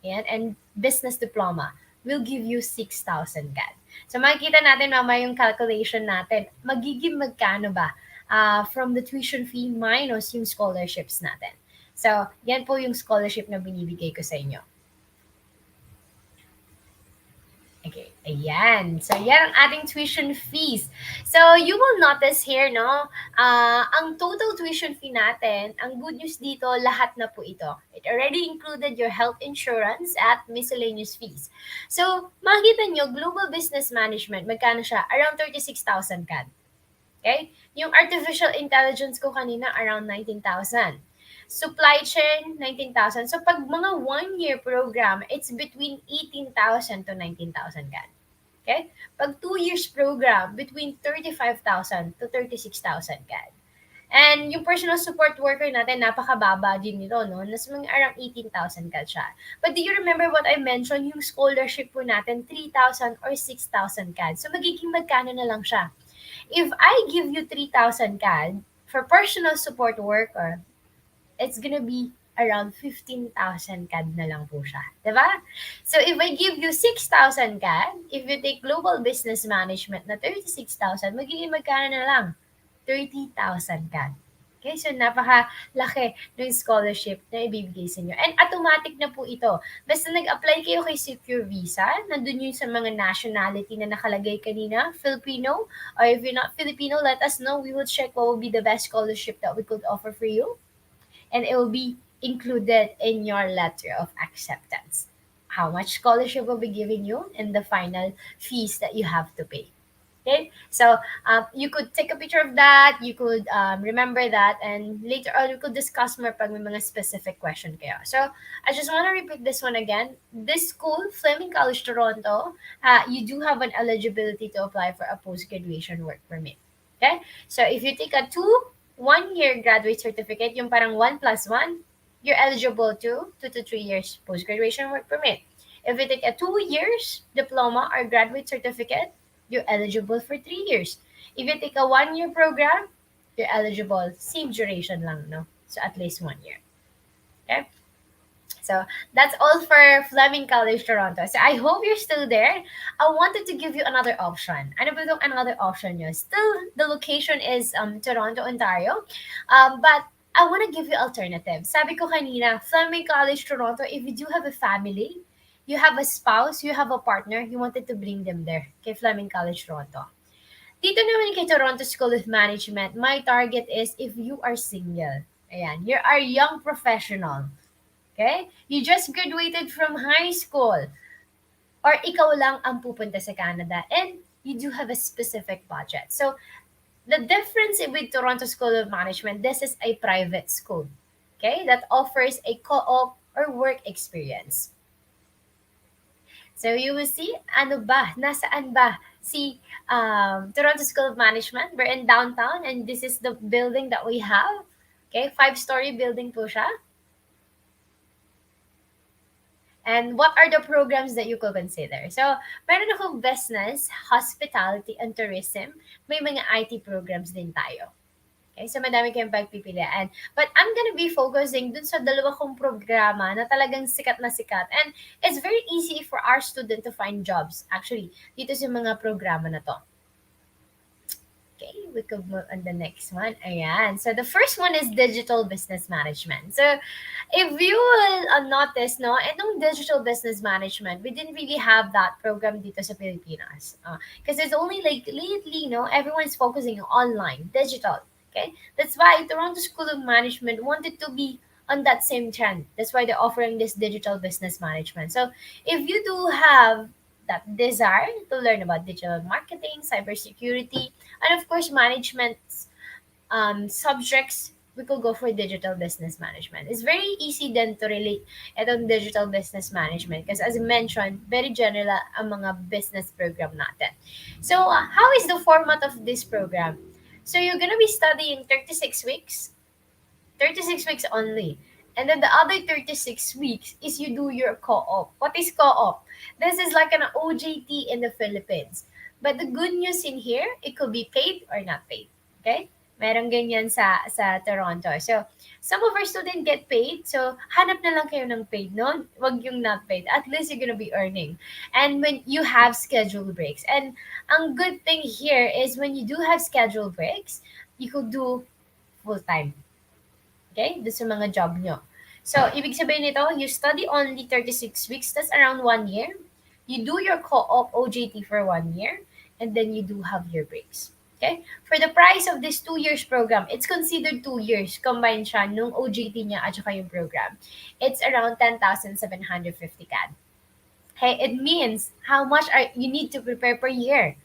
And Business Diploma. Will give you 6,000 CAD. So, makikita natin mamaya yung calculation natin. Magiging magkano ba from the tuition fee minus yung scholarships natin. So, yan po yung scholarship na binibigay ko sa inyo. Okay, ayan. So, yan ang ating tuition fees. So, you will notice here, no, ang total tuition fee natin, ang good news dito, lahat na po ito. It already included your health insurance at miscellaneous fees. So, makikita nyo, Global Business Management, magkano siya? Around 36,000 CAD. Okay? Yung artificial intelligence ko kanina, around 19,000. Supply chain, 19,000. So, pag mga one-year program, it's between 18,000 to 19,000 CAD. Okay? Pag 2 years program, between 35,000 to 36,000 CAD. And yung personal support worker natin, napakababa din nito, no? Nasa mga around 18,000 CAD siya. But do you remember what I mentioned? Yung scholarship po natin, 3,000 or 6,000 CAD. So, magiging magkano na lang siya? If I give you 3,000 CAD for personal support worker, it's gonna be around 15,000 CAD na lang po siya. Diba? So, if I give you 6,000 CAD, if you take Global Business Management na 36,000, magiging magkano na lang? 30,000 CAD. Okay, so napakalaki ng scholarship na ibibigay sa inyo. And automatic na po ito. Basta nag-apply kayo kay Secure Visa, nandun yun sa mga nationality na nakalagay kanina, Filipino, or if you're not Filipino, let us know. We will check what will be the best scholarship that we could offer for you. And it will be included in your letter of acceptance. How much scholarship will be giving you and the final fees that you have to pay. Okay, so you could take a picture of that, you could remember that, and later on we could discuss more pag may mga specific question kayo. So I just want to repeat this one again. This school, Fleming College Toronto, you do have an eligibility to apply for a post-graduation work permit. Okay, so if you take a 1-year graduate certificate, yung parang 1+1, you're eligible to 2 to 3 years post-graduation work permit. If you take a 2 years diploma or graduate certificate, you're eligible for 3 years. If you take a 1-year program, you're eligible, same duration lang, no? So at least 1 year. Okay? So that's all for Fleming College Toronto. So I hope you're still there. I wanted to give you another option. Ano ba itong another option nyo? Still, the location is Toronto, Ontario. But I want to give you alternative. Sabi ko kanina, Fleming College Toronto, if you do have a family, you have a spouse, you have a partner, you wanted to bring them there kay Fleming College Toronto. Dito naman kay Toronto School of Management, my target is if you are single. Ayan, you are young professional. Okay? You just graduated from high school or ikaw lang ang pupunta sa Canada and you do have a specific budget. So, the difference with Toronto School of Management, this is a private school. Okay? That offers a co-op or work experience. So you will see, ano ba, nasaan ba si Toronto School of Management. We're in downtown and this is the building that we have. Okay, 5-story building po siya. And what are the programs that you could consider? So, meron akong business, hospitality, and tourism. May mga IT programs din tayo. Okay, so madami kayong pagpipilian. But I'm gonna be focusing dun sa dalawa kong programa na talagang sikat na sikat. And it's very easy for our student to find jobs, actually, dito sa mga programa na to. Okay, we could move on the next one. Ayan. So the first one is digital business management. So if you will notice, no, itong digital business management, we didn't really have that program dito sa Pilipinas. Because it's only like lately, no, everyone's focusing on online, digital. Okay, that's why Toronto School of Management wanted to be on that same trend. That's why they're offering this digital business management. So if you do have that desire to learn about digital marketing, cybersecurity, and of course management subjects, we could go for digital business management. It's very easy then to relate itong digital business management because as I mentioned, very general ang mga business program natin. So, how is the format of this program? So, you're gonna be studying 36 weeks, 36 weeks only. And then the other 36 weeks is you do your co-op. What is co-op? This is like an OJT in the Philippines. But the good news in here, it could be paid or not paid. Okay? Merong ganyan sa Toronto. So, some of our students get paid. So, hanap na lang kayo ng paid, no? Wag yung not paid. At least you're gonna be earning. And when you have scheduled breaks. And ang good thing here is when you do have scheduled breaks, you could do full-time. Okay? Doon sa mga job nyo. So, ibig sabihin nito, you study only 36 weeks, that's around 1 year. You do your co-op OJT for 1 year, and then you do have your breaks. Okay? For the price of this 2 years program, it's considered 2 years. Combine siya nung OJT niya at saka yung program. It's around 10,750 CAD. Okay? It means how much you need to prepare per year.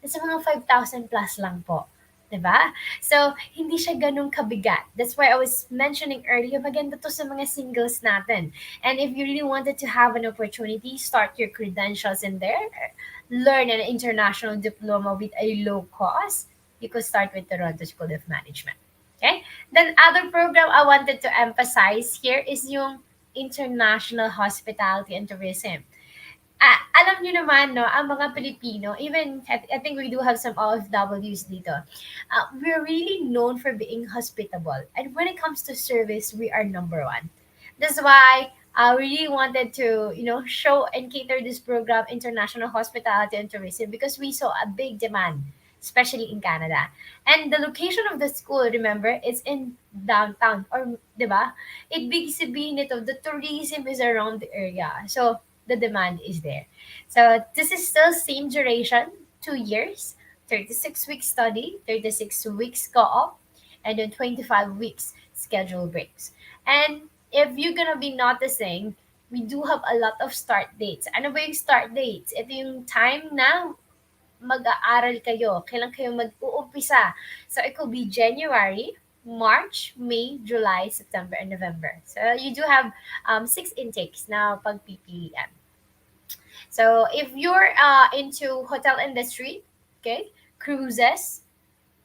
Nasa mga 5,000 plus lang po. Diba? So, hindi siya ganun kabigat. That's why I was mentioning earlier, maganda to sa mga singles natin. And if you really wanted to have an opportunity, start your credentials in there, learn an international diploma with a low cost, you could start with Toronto School of Management. Okay? Then, other program I wanted to emphasize here is yung International Hospitality and Tourism. Alam niyo naman, no, ang mga Pilipino, even, I think we do have some OFWs dito, we're really known for being hospitable. And when it comes to service, we are number one. That's why I really wanted to, show and cater this program, International Hospitality and Tourism, because we saw a big demand, especially in Canada. And the location of the school, remember, it's in downtown, or, di ba? It big sabihin nito, the tourism is around the area. So, the demand is there. So this is still same duration, 2 years, 36 weeks study, 36 weeks co-op, and then 25 weeks schedule breaks. And if you're gonna be noticing, we do have a lot of start dates. Ano ba yung start dates? Ito yung time na mag-aaral kayo. Kailan kayo mag-uumpisa. So it could be January, March, May, July, September, and November. So you do have 6 intakes na pag-PPM. So if you're into hotel industry, okay, cruises,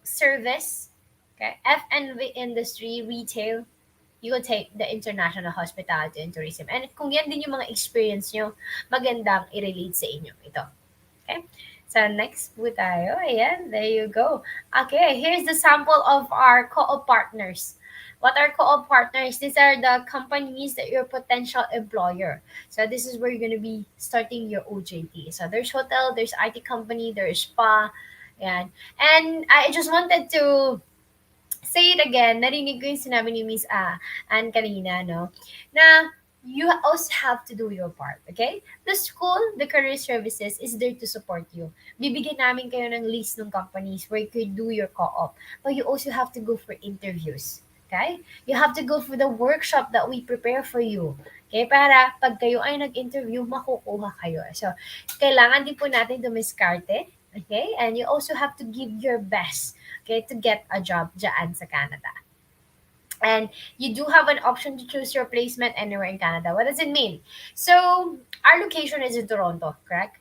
service, okay, F&B industry, retail, you will take the international hospitality and tourism. And kung yan din yung mga experience nyo, magandang i-relate sa inyo ito. Okay? So next po tayo. Ayan, there you go. Okay, here's the sample of our co-op partners. What are co-op partners? These are the companies that your potential employer. So this is where you're going to be starting your OJT. So there's hotel, there's IT company, there's spa, and I just wanted to say it again. Narinig ko yung sinabi ni Miss Anne kanina, no? Na you also have to do your part, okay? The school, the career services is there to support you. Bibigyan namin kayo ng list ng companies where you could do your co-op. But you also have to go for interviews, okay? You have to go for the workshop that we prepare for you. Okay, para pag kayo ay nag-interview, makukuha kayo. So, kailangan din po natin dumiskarte, okay? And you also have to give your best, okay, to get a job dyan sa Canada. And you do have an option to choose your placement anywhere in Canada. What does it mean? So, our location is in Toronto, correct?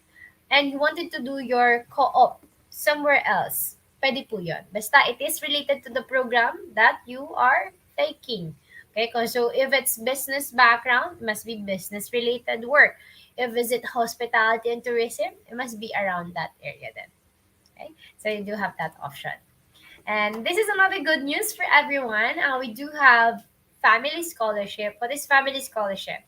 And you wanted to do your co-op somewhere else. Pwede po yun. Basta it is related to the program that you are taking. Okay, so if it's business background, it must be business related work. If it's hospitality and tourism, it must be around that area then. Okay, so you do have that option. And this is another good news for everyone. We do have family scholarship. What is family scholarship?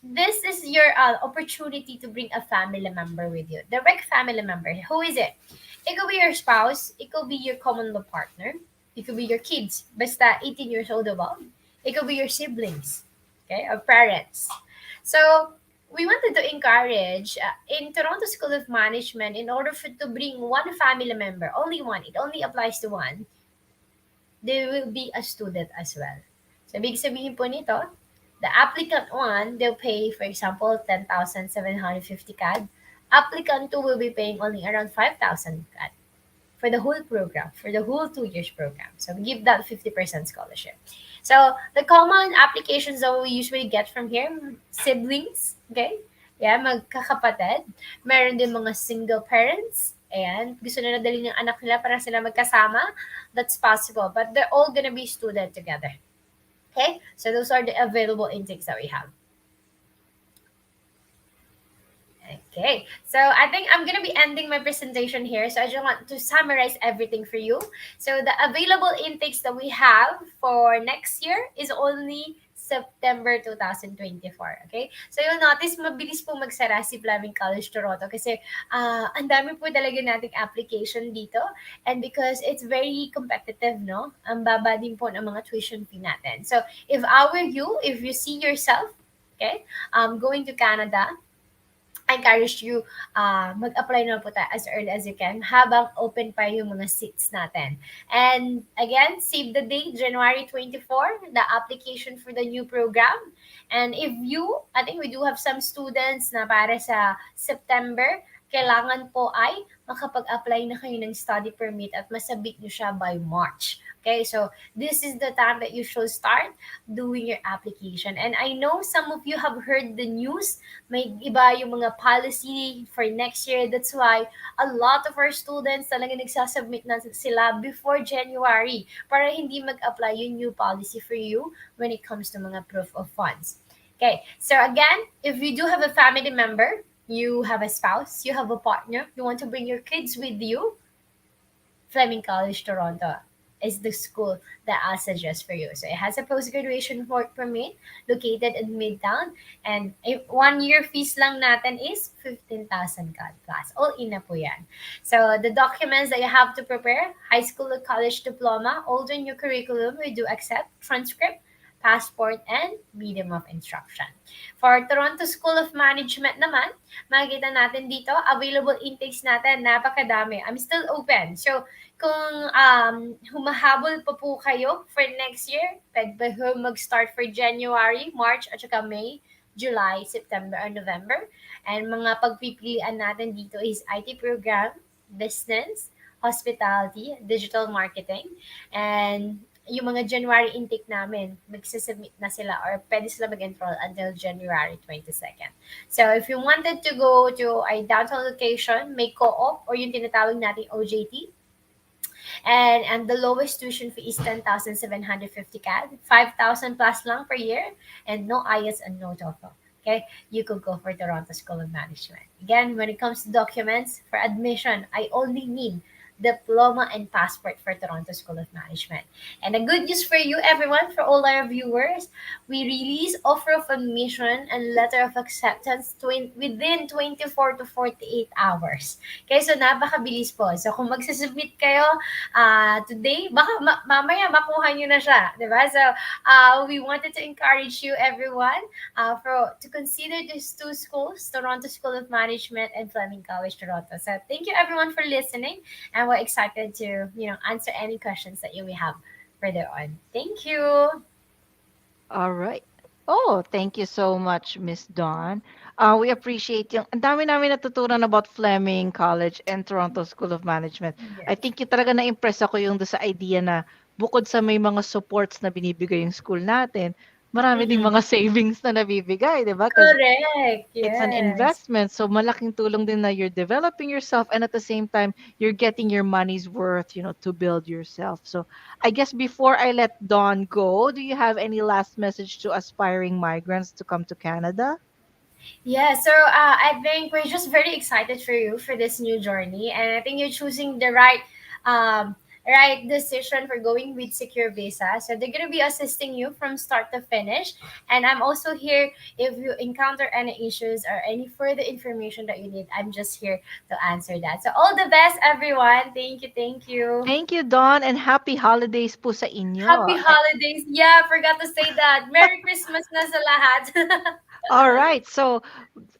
This is your opportunity to bring a family member with you. Direct family member. Who is it? It could be your spouse. It could be your common law partner. It could be your kids. Basta 18 years old above. It could be your siblings. Okay, or parents. So we wanted to encourage in Toronto School of Management, in order for to bring one family member, only one. It only applies to one. They will be a student as well. So, big sabihin po nito, the applicant one, they'll pay, for example, 10,750 CAD. Applicant two will be paying only around 5,000 CAD for the whole program, for the whole 2 years program. So, we give that 50% scholarship. So, the common applications that we usually get from here, siblings, okay? Yeah, magkakapatid. Meron din mga single parents. And gusto nila dali ng anak nila para sila magkasama. That's possible. But they're all gonna be student together. Okay? So those are the available intakes that we have. Okay, so I think I'm gonna be ending my presentation here. So I just want to summarize everything for you. So the available intakes that we have for next year is only September 2024. Okay? So you'll notice, mabilis po magsara si Fleming College Toronto kasi ang dami po talaga nating application dito. And because it's very competitive, no? Ang baba din po ng mga tuition fee natin. So if I were you, if you see yourself, okay, going to Canada, I encourage you, mag-apply na po tayo as early as you can habang open pa yung mga seats natin. And again, save the date, January 24, the application for the new program. And if you, I think we do have some students na para sa September, kailangan po ay makapag-apply na kayo ng study permit at masabit nyo siya by March. Okay, so this is the time that you should start doing your application. And I know some of you have heard the news, may iba yung mga policy for next year. That's why a lot of our students talaga nagsasubmit na sila before January para hindi mag-apply yung new policy for you when it comes to mga proof of funds. Okay, so again, if you do have a family member, you have a spouse, you have a partner, you want to bring your kids with you, Fleming College Toronto is the school that I'll suggest for you. So it has a post-graduation work permit located in Midtown, and if 1 year fees lang natin is 15,000 CAD plus. All in na po yan. So the documents that you have to prepare, high school or college diploma, older in your curriculum, we do accept transcript, passport, and medium of instruction. For Toronto School of Management naman, makikita natin dito, available intakes natin, napakadami. I'm still open. So, kung humahabol pa po kayo for next year, pwede ba mag-start for January, March, at saka May, July, September, or November. And mga pagpipilian natin dito is IT program, business, hospitality, digital marketing, and yung mga January intake namin, magsasubmit na sila or pwede sila mag-enroll until January 22nd. So, if you wanted to go to a downtown location, may co-op or yung tinatawag nating OJT, and the lowest tuition fee is 10,750 CAD, 5,000 plus lang per year, and no IELTS and no TOEFL. Okay, you could go for Toronto School of Management. Again, when it comes to documents for admission, I only need diploma, and passport for Toronto School of Management. And the good news for you, everyone, for all our viewers, we release offer of admission and letter of acceptance within 24 to 48 hours. Okay, so napakabilis po. So kung magsasubmit kayo today, baka mamaya makuha nyo na siya. Diba? So we wanted to encourage you, everyone, to consider these two schools, Toronto School of Management and Fleming College, Toronto. So thank you, everyone, for listening, and we're excited to answer any questions that you may have further on. Thank you. All right. Oh, thank you so much, Miss Dawn. We appreciate yung ang dami namin natutunan about Fleming College and Toronto School of Management. I Yes. think yung talaga na-impress ako yung sa idea na bukod sa may mga supports na binibigay yung school natin, marami ding Mm-hmm. mga savings na nabibigay, di ba? Because Correct. it's an Yes. investment. So malaking tulong din na you're developing yourself and at the same time you're getting your money's worth, to build yourself. So I guess before I let Dawn go, do you have any last message to aspiring migrants to come to Canada? Yeah, so I think we're just very excited for you for this new journey, and I think you're choosing the right decision for going with secure visa. So they're gonna be assisting you from start to finish, and I'm also here if you encounter any issues or any further information that you need. I'm just here to answer that. So all the best, everyone. Thank you, thank you. Thank you, Dawn, and happy holidays po sa inyo. Happy holidays. Yeah, forgot to say that. Merry Christmas na sa lahat. All right. So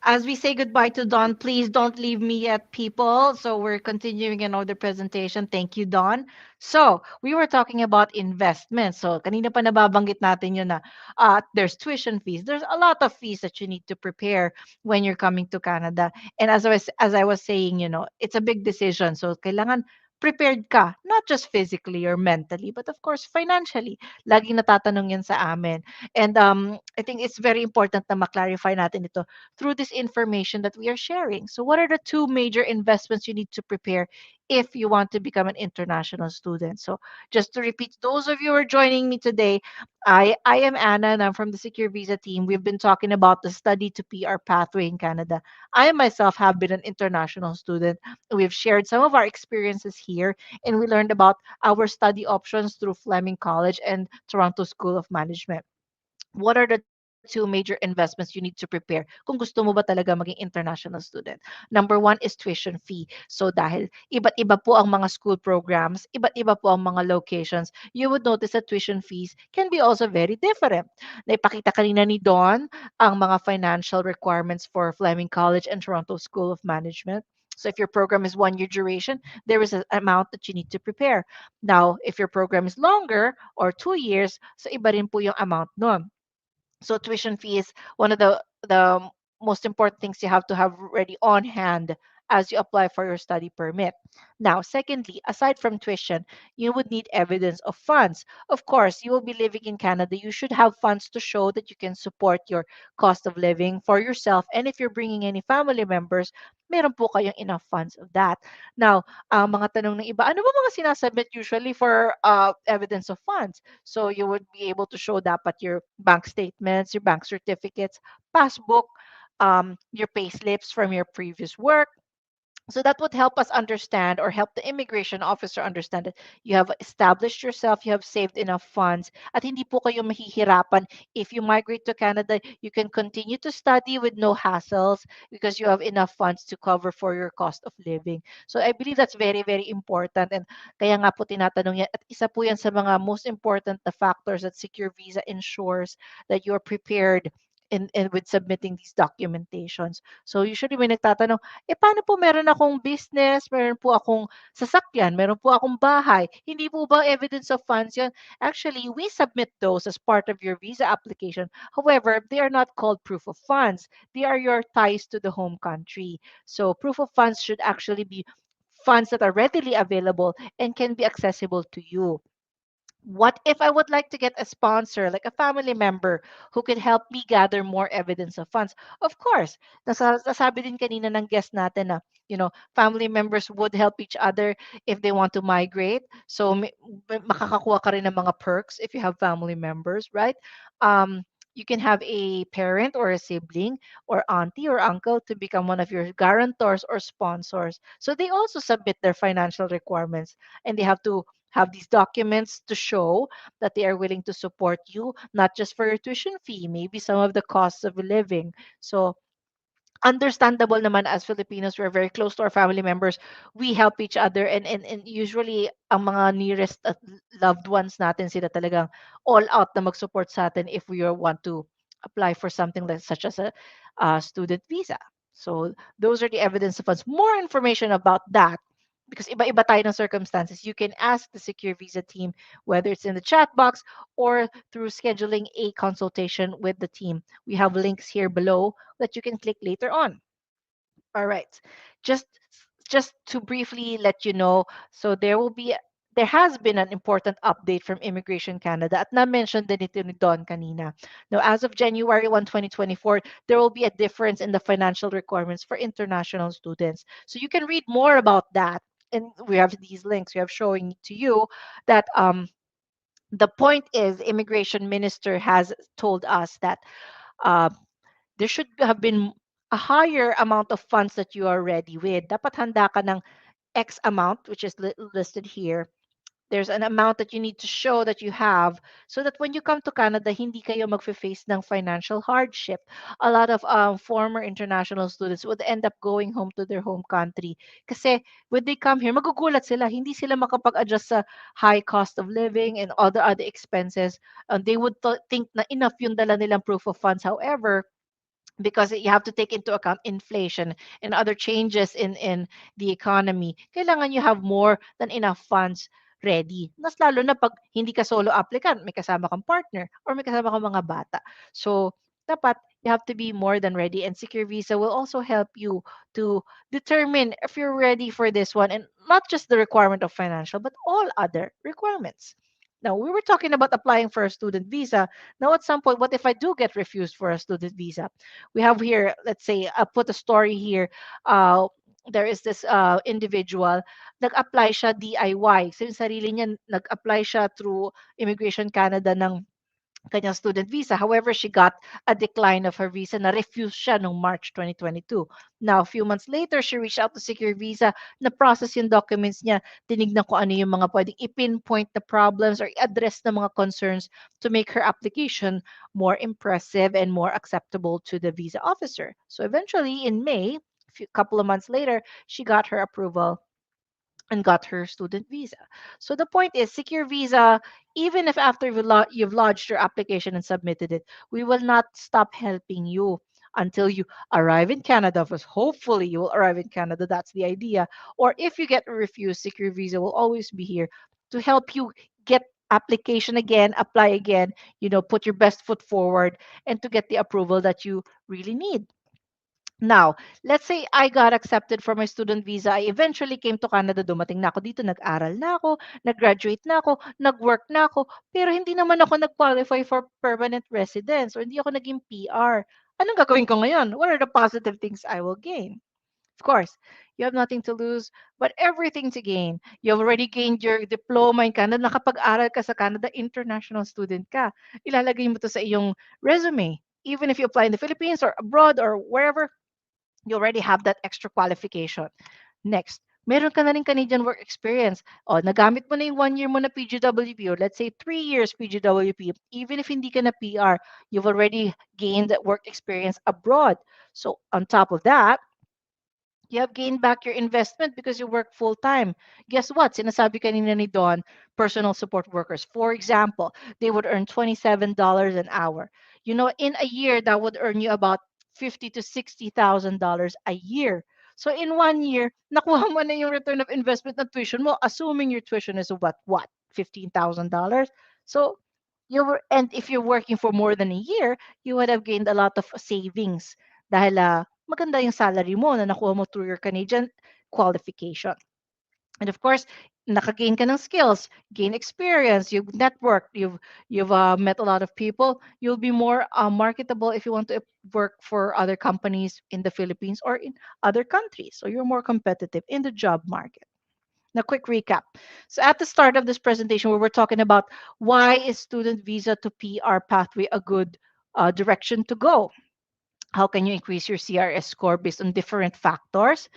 as we say goodbye to Dawn, please don't leave me yet, people. So we're continuing another presentation. Thank you, Dawn. So we were talking about investment. So kanina pa nababanggit natin yun na there's tuition fees. There's a lot of fees that you need to prepare when you're coming to Canada. And as I was saying, it's a big decision. So kailangan prepared ka, not just physically or mentally, but of course financially. Laging natatanong yan sa amin. And I think it's very important na ma-clarify natin ito through this information that we are sharing. So, what are the two major investments you need to prepare if you want to become an international student? So, just to repeat, those of you who are joining me today, I am Anna and I'm from the Secure Visa team. We've been talking about the study to PR pathway in Canada. I myself have been an international student. We've shared some of our experiences here and we learned about our study options through Fleming College and Toronto School of Management. What are the two major investments you need to prepare kung gusto mo ba talaga maging international student? Number one is tuition fee. So dahil iba't iba po ang mga school programs, iba't iba po ang mga locations, you would notice that tuition fees can be also very different. Naipakita kanina ni Dawn ang mga financial requirements for Fleming College and Toronto School of Management. So if your program is 1 year duration, there is an amount that you need to prepare. Now, if your program is longer or 2 years, so iba rin po yung amount nun. So tuition fee is one of the most important things you have to have ready on hand as you apply for your study permit. Now, secondly, aside from tuition, you would need evidence of funds. Of course, you will be living in Canada. You should have funds to show that you can support your cost of living for yourself. And if you're bringing any family members, meron po kayong enough funds of that. Now, ang mga tanong ng iba, ano ba mga sinasubmit usually for evidence of funds? So you would be able to show dapat your bank statements, your bank certificates, passbook, your pay slips from your previous work. So that would help us understand or help the immigration officer understand that you have established yourself, you have saved enough funds, at hindi po kayo mahihirapan. If you migrate to Canada, you can continue to study with no hassles because you have enough funds to cover for your cost of living. So I believe that's very, very important. And kaya nga po tinatanong yan, at isa po yan sa mga most important na factors that Secure Visa ensures that you're prepared in with submitting these documentations. So usually may nagtatanong, paano po meron akong business, meron po akong sasakyan, meron po akong bahay, hindi po ba evidence of funds yun? Actually, we submit those as part of your visa application. However, they are not called proof of funds. They are your ties to the home country. So proof of funds should actually be funds that are readily available and can be accessible to you. What if I would like to get a sponsor, like a family member, who could help me gather more evidence of funds? Of course, nasabi din kanina ng guest natin na, family members would help each other if they want to migrate. So, makakakuha ka rin ng mga perks if you have family members, right? Um, You can have a parent or a sibling or auntie or uncle to become one of your guarantors or sponsors. So they also submit their financial requirements, and they have to have these documents to show that they are willing to support you, not just for your tuition fee, maybe some of the costs of living. So understandable naman, as Filipinos, we're very close to our family members. We help each other, and usually ang mga nearest at loved ones natin, sila talagang all out na mag-support sa atin if we want to apply for something like such as a student visa. So those are the evidence of funds. More information about that, because iba-iba tayo ng circumstances, you can ask the Secure Visa team, whether it's in the chat box or through scheduling a consultation with the team. We have links here below that you can click later on. All right. Just just to briefly let you know, so there has been an important update from Immigration Canada at na-mention din ito ni Don kanina. Now, as of January 1, 2024, there will be a difference in the financial requirements for international students. So you can read more about that. And we have these links we have showing to you that the point is, immigration minister has told us that uh, there should have been a higher amount of funds that you are ready with. Dapat handa ka ng X amount, which is listed here. There's an amount that you need to show that you have, so that when you come to Canada, hindi kayo magfe-face ng financial hardship. A lot of former international students would end up going home to their home country. Kasi when they come here, magugulat sila. Hindi sila makapag-adjust sa high cost of living and all the other expenses. They would think na enough yung dala nilang proof of funds. However, because you have to take into account inflation and other changes in the economy, kailangan you have more than enough funds ready. Mas lalo na pag hindi ka solo applicant, may kasama kang partner or may kasama kang mga bata. So, dapat you have to be more than ready, and Secure Visa will also help you to determine if you're ready for this one, and not just the requirement of financial but all other requirements. Now, we were talking about applying for a student visa. Now, at some point, what if I do get refused for a student visa? We have here, let's say, I put a story here. Uh, there is this individual, nag-apply siya DIY. So, yung sarili niya, nag-apply siya through Immigration Canada ng kanyang student visa. However, she got a decline of her visa, na refuse siya noong March 2022. Now, a few months later, she reached out to Secure Visa, na process yung documents niya, tinignan ko ano yung mga pwedeng i-pinpoint the problems or i-address na mga concerns to make her application more impressive and more acceptable to the visa officer. So eventually, in May, a couple of months later, she got her approval and got her student visa. So the point is, Secure Visa, even if after you've lodged your application and submitted it, we will not stop helping you until you arrive in Canada. Because hopefully you will arrive in Canada. That's the idea. Or if you get refused, Secure Visa will always be here to help you get application again, apply again, put your best foot forward, and to get the approval that you really need. Now, let's say I got accepted for my student visa. I eventually came to Canada. Dumating na ako dito, nag-aral na ako, nag-graduate na ako, nag-work na ako, pero hindi naman ako nag-qualify for permanent residence or hindi ako naging PR. Anong gagawin ko ngayon? What are the positive things I will gain? Of course, you have nothing to lose, but everything to gain. You have already gained your diploma in Canada. Nakapag-aral ka sa Canada, international student ka. Ilalagay mo to sa iyong resume. Even if you apply in the Philippines or abroad or wherever, you already have that extra qualification. Next, meron ka na rin Canadian work experience. O, nagamit mo na yung 1 year mo na PGWP, or let's say 3 years PGWP. Even if hindi ka na PR, you've already gained that work experience abroad. So on top of that, you have gained back your investment because you work full time. Guess what? Sinasabi kanina ni Don, personal support workers. For example, they would earn $27 an hour. In a year, that would earn you about $50 to $60,000 a year. So in 1 year, nakuha mo na yung return of investment ng tuition mo, assuming your tuition is what? $15,000. So and if you're working for more than a year, you would have gained a lot of savings dahil maganda yung salary mo na nakuha mo through your Canadian qualification. And of course, nakagain ka ng skills, gain experience, you've networked, you've met a lot of people. You'll be more marketable if you want to work for other companies in the Philippines or in other countries. So you're more competitive in the job market. Now, quick recap. So at the start of this presentation, we were talking about why is student visa to PR pathway a good direction to go. How can you increase your CRS score based on different factors?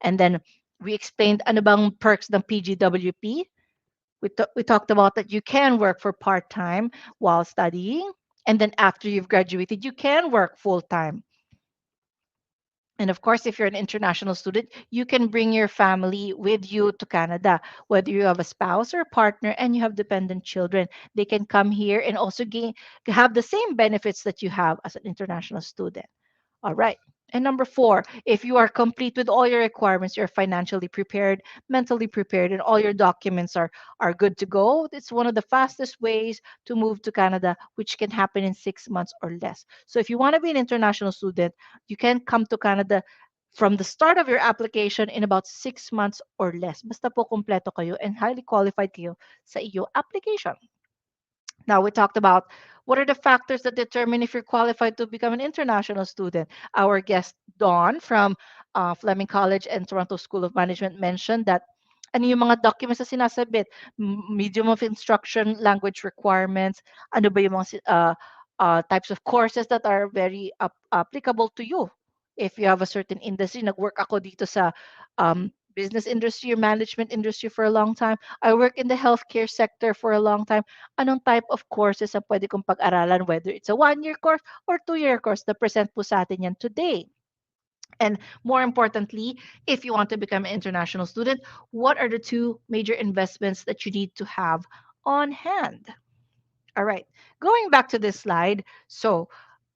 And then we explained ano bang perks ng PGWP. We talked about that you can work for part-time while studying. And then after you've graduated, you can work full-time. And of course, if you're an international student, you can bring your family with you to Canada, whether you have a spouse or a partner and you have dependent children. They can come here and also have the same benefits that you have as an international student. All right. And number four, if you are complete with all your requirements, you're financially prepared, mentally prepared, and all your documents are good to go. It's one of the fastest ways to move to Canada, which can happen in 6 months or less. So if you want to be an international student, you can come to Canada from the start of your application in about 6 months or less. Basta po kompleto kayo and highly qualified kayo sa iyo application. Now, we talked about what are the factors that determine if you're qualified to become an international student. Our guest, Dawn from Fleming College and Toronto School of Management, mentioned that ano yung mga documents na sinasabit, medium of instruction, language requirements, ano ba yung mga types of courses that are very applicable to you. If you have a certain industry, nag-work ako dito sa business industry or management industry for a long time. I work in the healthcare sector for a long time. Anong type of courses ang pwede kong pag-aralan, whether it's a one-year course or two-year course, na present po sa atin yan today. And more importantly, if you want to become an international student, what are the two major investments that you need to have on hand? All right, going back to this slide. So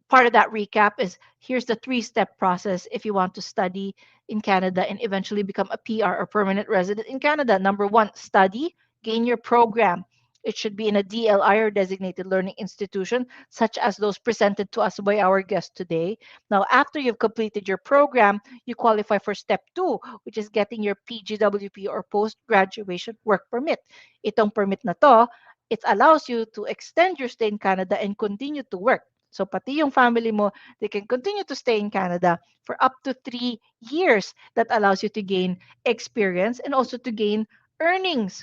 part of that recap is here's the three-step process if you want to study in Canada and eventually become a PR or permanent resident in Canada. Number one, study, gain your program. It should be in a DLI or designated learning institution, such as those presented to us by our guest today. Now, after you've completed your program, you qualify for step two, which is getting your PGWP or post-graduation work permit. Itong permit na to, it allows you to extend your stay in Canada and continue to work. So pati yung family mo, they can continue to stay in Canada for up to 3 years. That allows you to gain experience and also to gain earnings.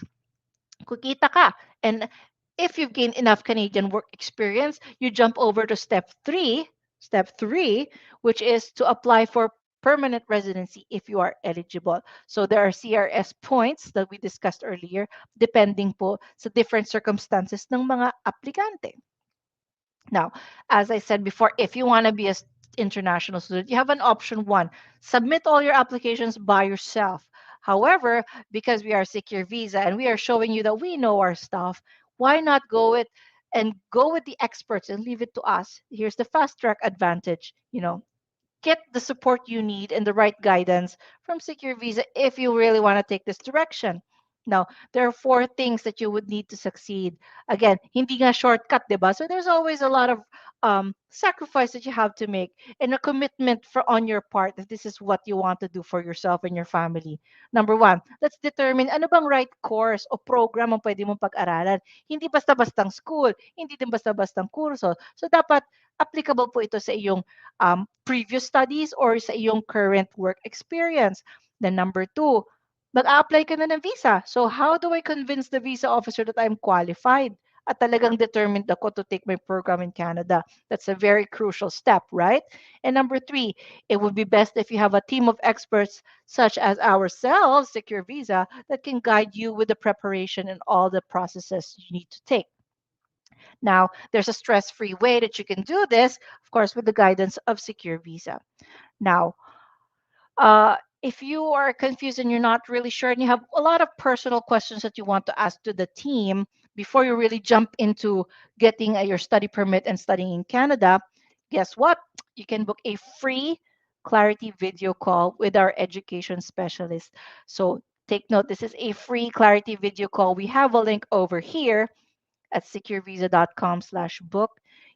Kukita ka. And if you've gained enough Canadian work experience, you jump over to step three, which is to apply for permanent residency if you are eligible. So there are CRS points that we discussed earlier, depending po sa different circumstances ng mga aplikante. Now, as I said before, if you want to be an international student, you have an option one. Submit all your applications by yourself. However, because we are Secure Visa and we are showing you that we know our stuff, why not go with the experts and leave it to us? Here's the fast track advantage. Get the support you need and the right guidance from Secure Visa if you really want to take this direction. Now, there are four things that you would need to succeed. Again, hindi nga shortcut, diba? So there's always a lot of sacrifice that you have to make and a commitment on your part that this is what you want to do for yourself and your family. Number one, let's determine ano bang right course o program ang pwede mong pag-aralan. Hindi basta-bastang school, hindi din basta-bastang kurso. So dapat applicable po ito sa iyong previous studies or sa iyong current work experience. Then number two, mag-a-apply ka na ng visa. So how do I convince the visa officer that I'm qualified? At talagang determined ako to take my program in Canada. That's a very crucial step, right? And number three, it would be best if you have a team of experts such as ourselves, Secure Visa, that can guide you with the preparation and all the processes you need to take. Now, there's a stress-free way that you can do this, of course, with the guidance of Secure Visa. Now, if you are confused and you're not really sure and you have a lot of personal questions that you want to ask to the team before you really jump into getting your study permit and studying in Canada, guess what? You can book a free Clarity video call with our education specialist. So take note, this is a free Clarity video call. We have a link over here at securevisa.com/book.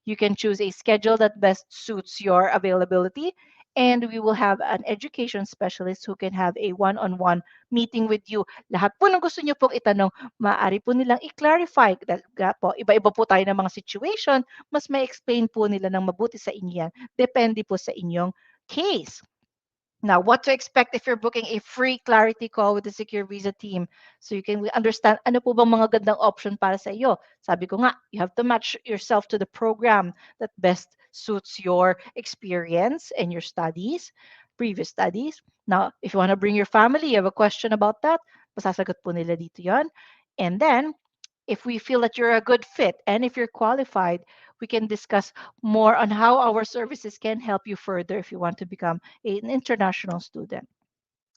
You can choose a schedule that best suits your availability, and we will have an education specialist who can have a one-on-one meeting with you. Lahat po ng gusto niyo pong itanong, maaari po nilang i-clarify. Dahil po, iba-iba po tayo ng mga situation, mas may explain po nila ng mabuti sa inyo yan. Depende po sa inyong case. Now, what to expect if you're booking a free clarity call with the Secure Visa team so you can understand ano po bang mga gandang option para sa iyo. Sabi ko nga, you have to match yourself to the program that best suits your experience and your studies, previous studies. Now, if you want to bring your family, you have a question about that, masasagot po nila dito yon. And then, if we feel that you're a good fit and if you're qualified, we can discuss more on how our services can help you further if you want to become an international student.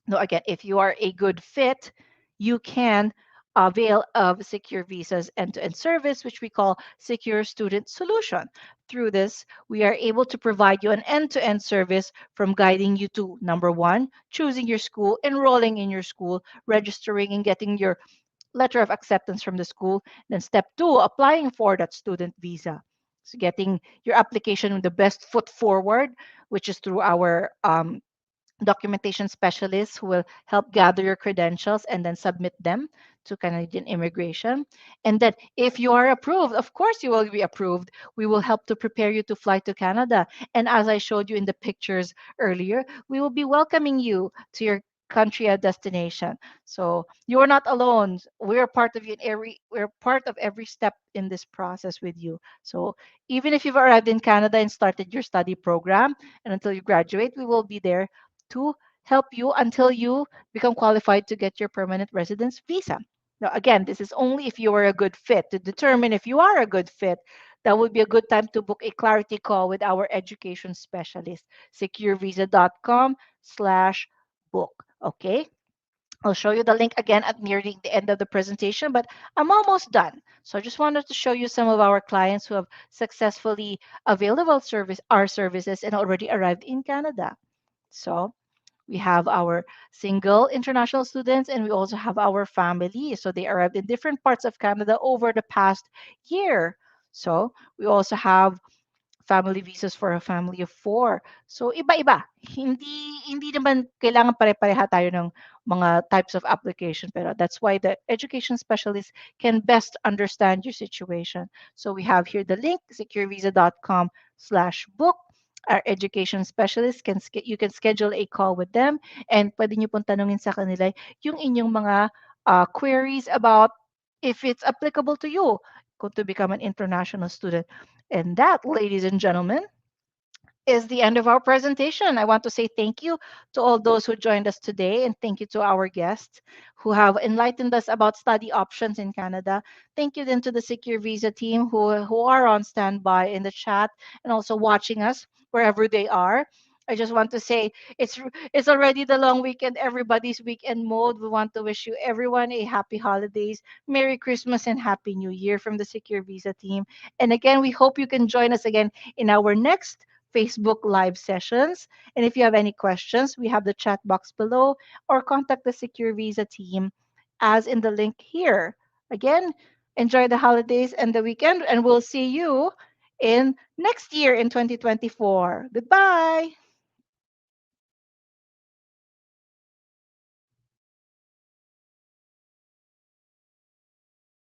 Now, again, if you are a good fit, you can avail of Secure Visa's end-to-end service, which we call Secure Student Solution. Through this, we are able to provide you an end-to-end service from guiding you to number one, choosing your school, enrolling in your school, registering and getting your letter of acceptance from the school. Then step two, applying for that student visa. So getting your application with the best foot forward, which is through our documentation specialists who will help gather your credentials and then submit them to Canadian immigration. And then if you are approved, of course you will be approved. We will help to prepare you to fly to Canada. And as I showed you in the pictures earlier, we will be welcoming you to your country of destination. So you are not alone. We're part of you in we're part of every step in this process with you. So even if you've arrived in Canada and started your study program and until you graduate, we will be there to help you until you become qualified to get your permanent residence visa. Now, again, this is only if you are a good fit. To determine if you are a good fit, that would be a good time to book a clarity call with our education specialist, securevisa.com/book. Okay. I'll show you the link again at nearing the end of the presentation, but I'm almost done. So I just wanted to show you some of our clients who have successfully available our services and already arrived in Canada. So we have our single international students and we also have our family. So they arrived in different parts of Canada over the past year. So we also have family visas for a family of four. So iba-iba. Hindi naman kailangan pare-pareha tayo ng mga types of application, pero that's why the education specialist can best understand your situation. So we have here the link, securevisa.com/book. Our education specialist you can schedule a call with them and pwede niyo pong tanungin sa kanila yung inyong mga queries about if it's applicable to you to become an international student. And that, ladies and gentlemen, is the end of our presentation. I want to say thank you to all those who joined us today, and thank you to our guests who have enlightened us about study options in Canada. Thank you then to the Secure Visa team who are on standby in the chat and also watching us wherever they are. I just want to say it's already the long weekend, everybody's weekend mode. We want to wish you everyone a happy holidays, Merry Christmas, and Happy New Year from the Secure Visa team. And again, we hope you can join us again in our next Facebook live sessions. And if you have any questions, we have the chat box below or contact the Secure Visa team as in the link here. Again, enjoy the holidays and the weekend, and we'll see you in next year in 2024. Goodbye.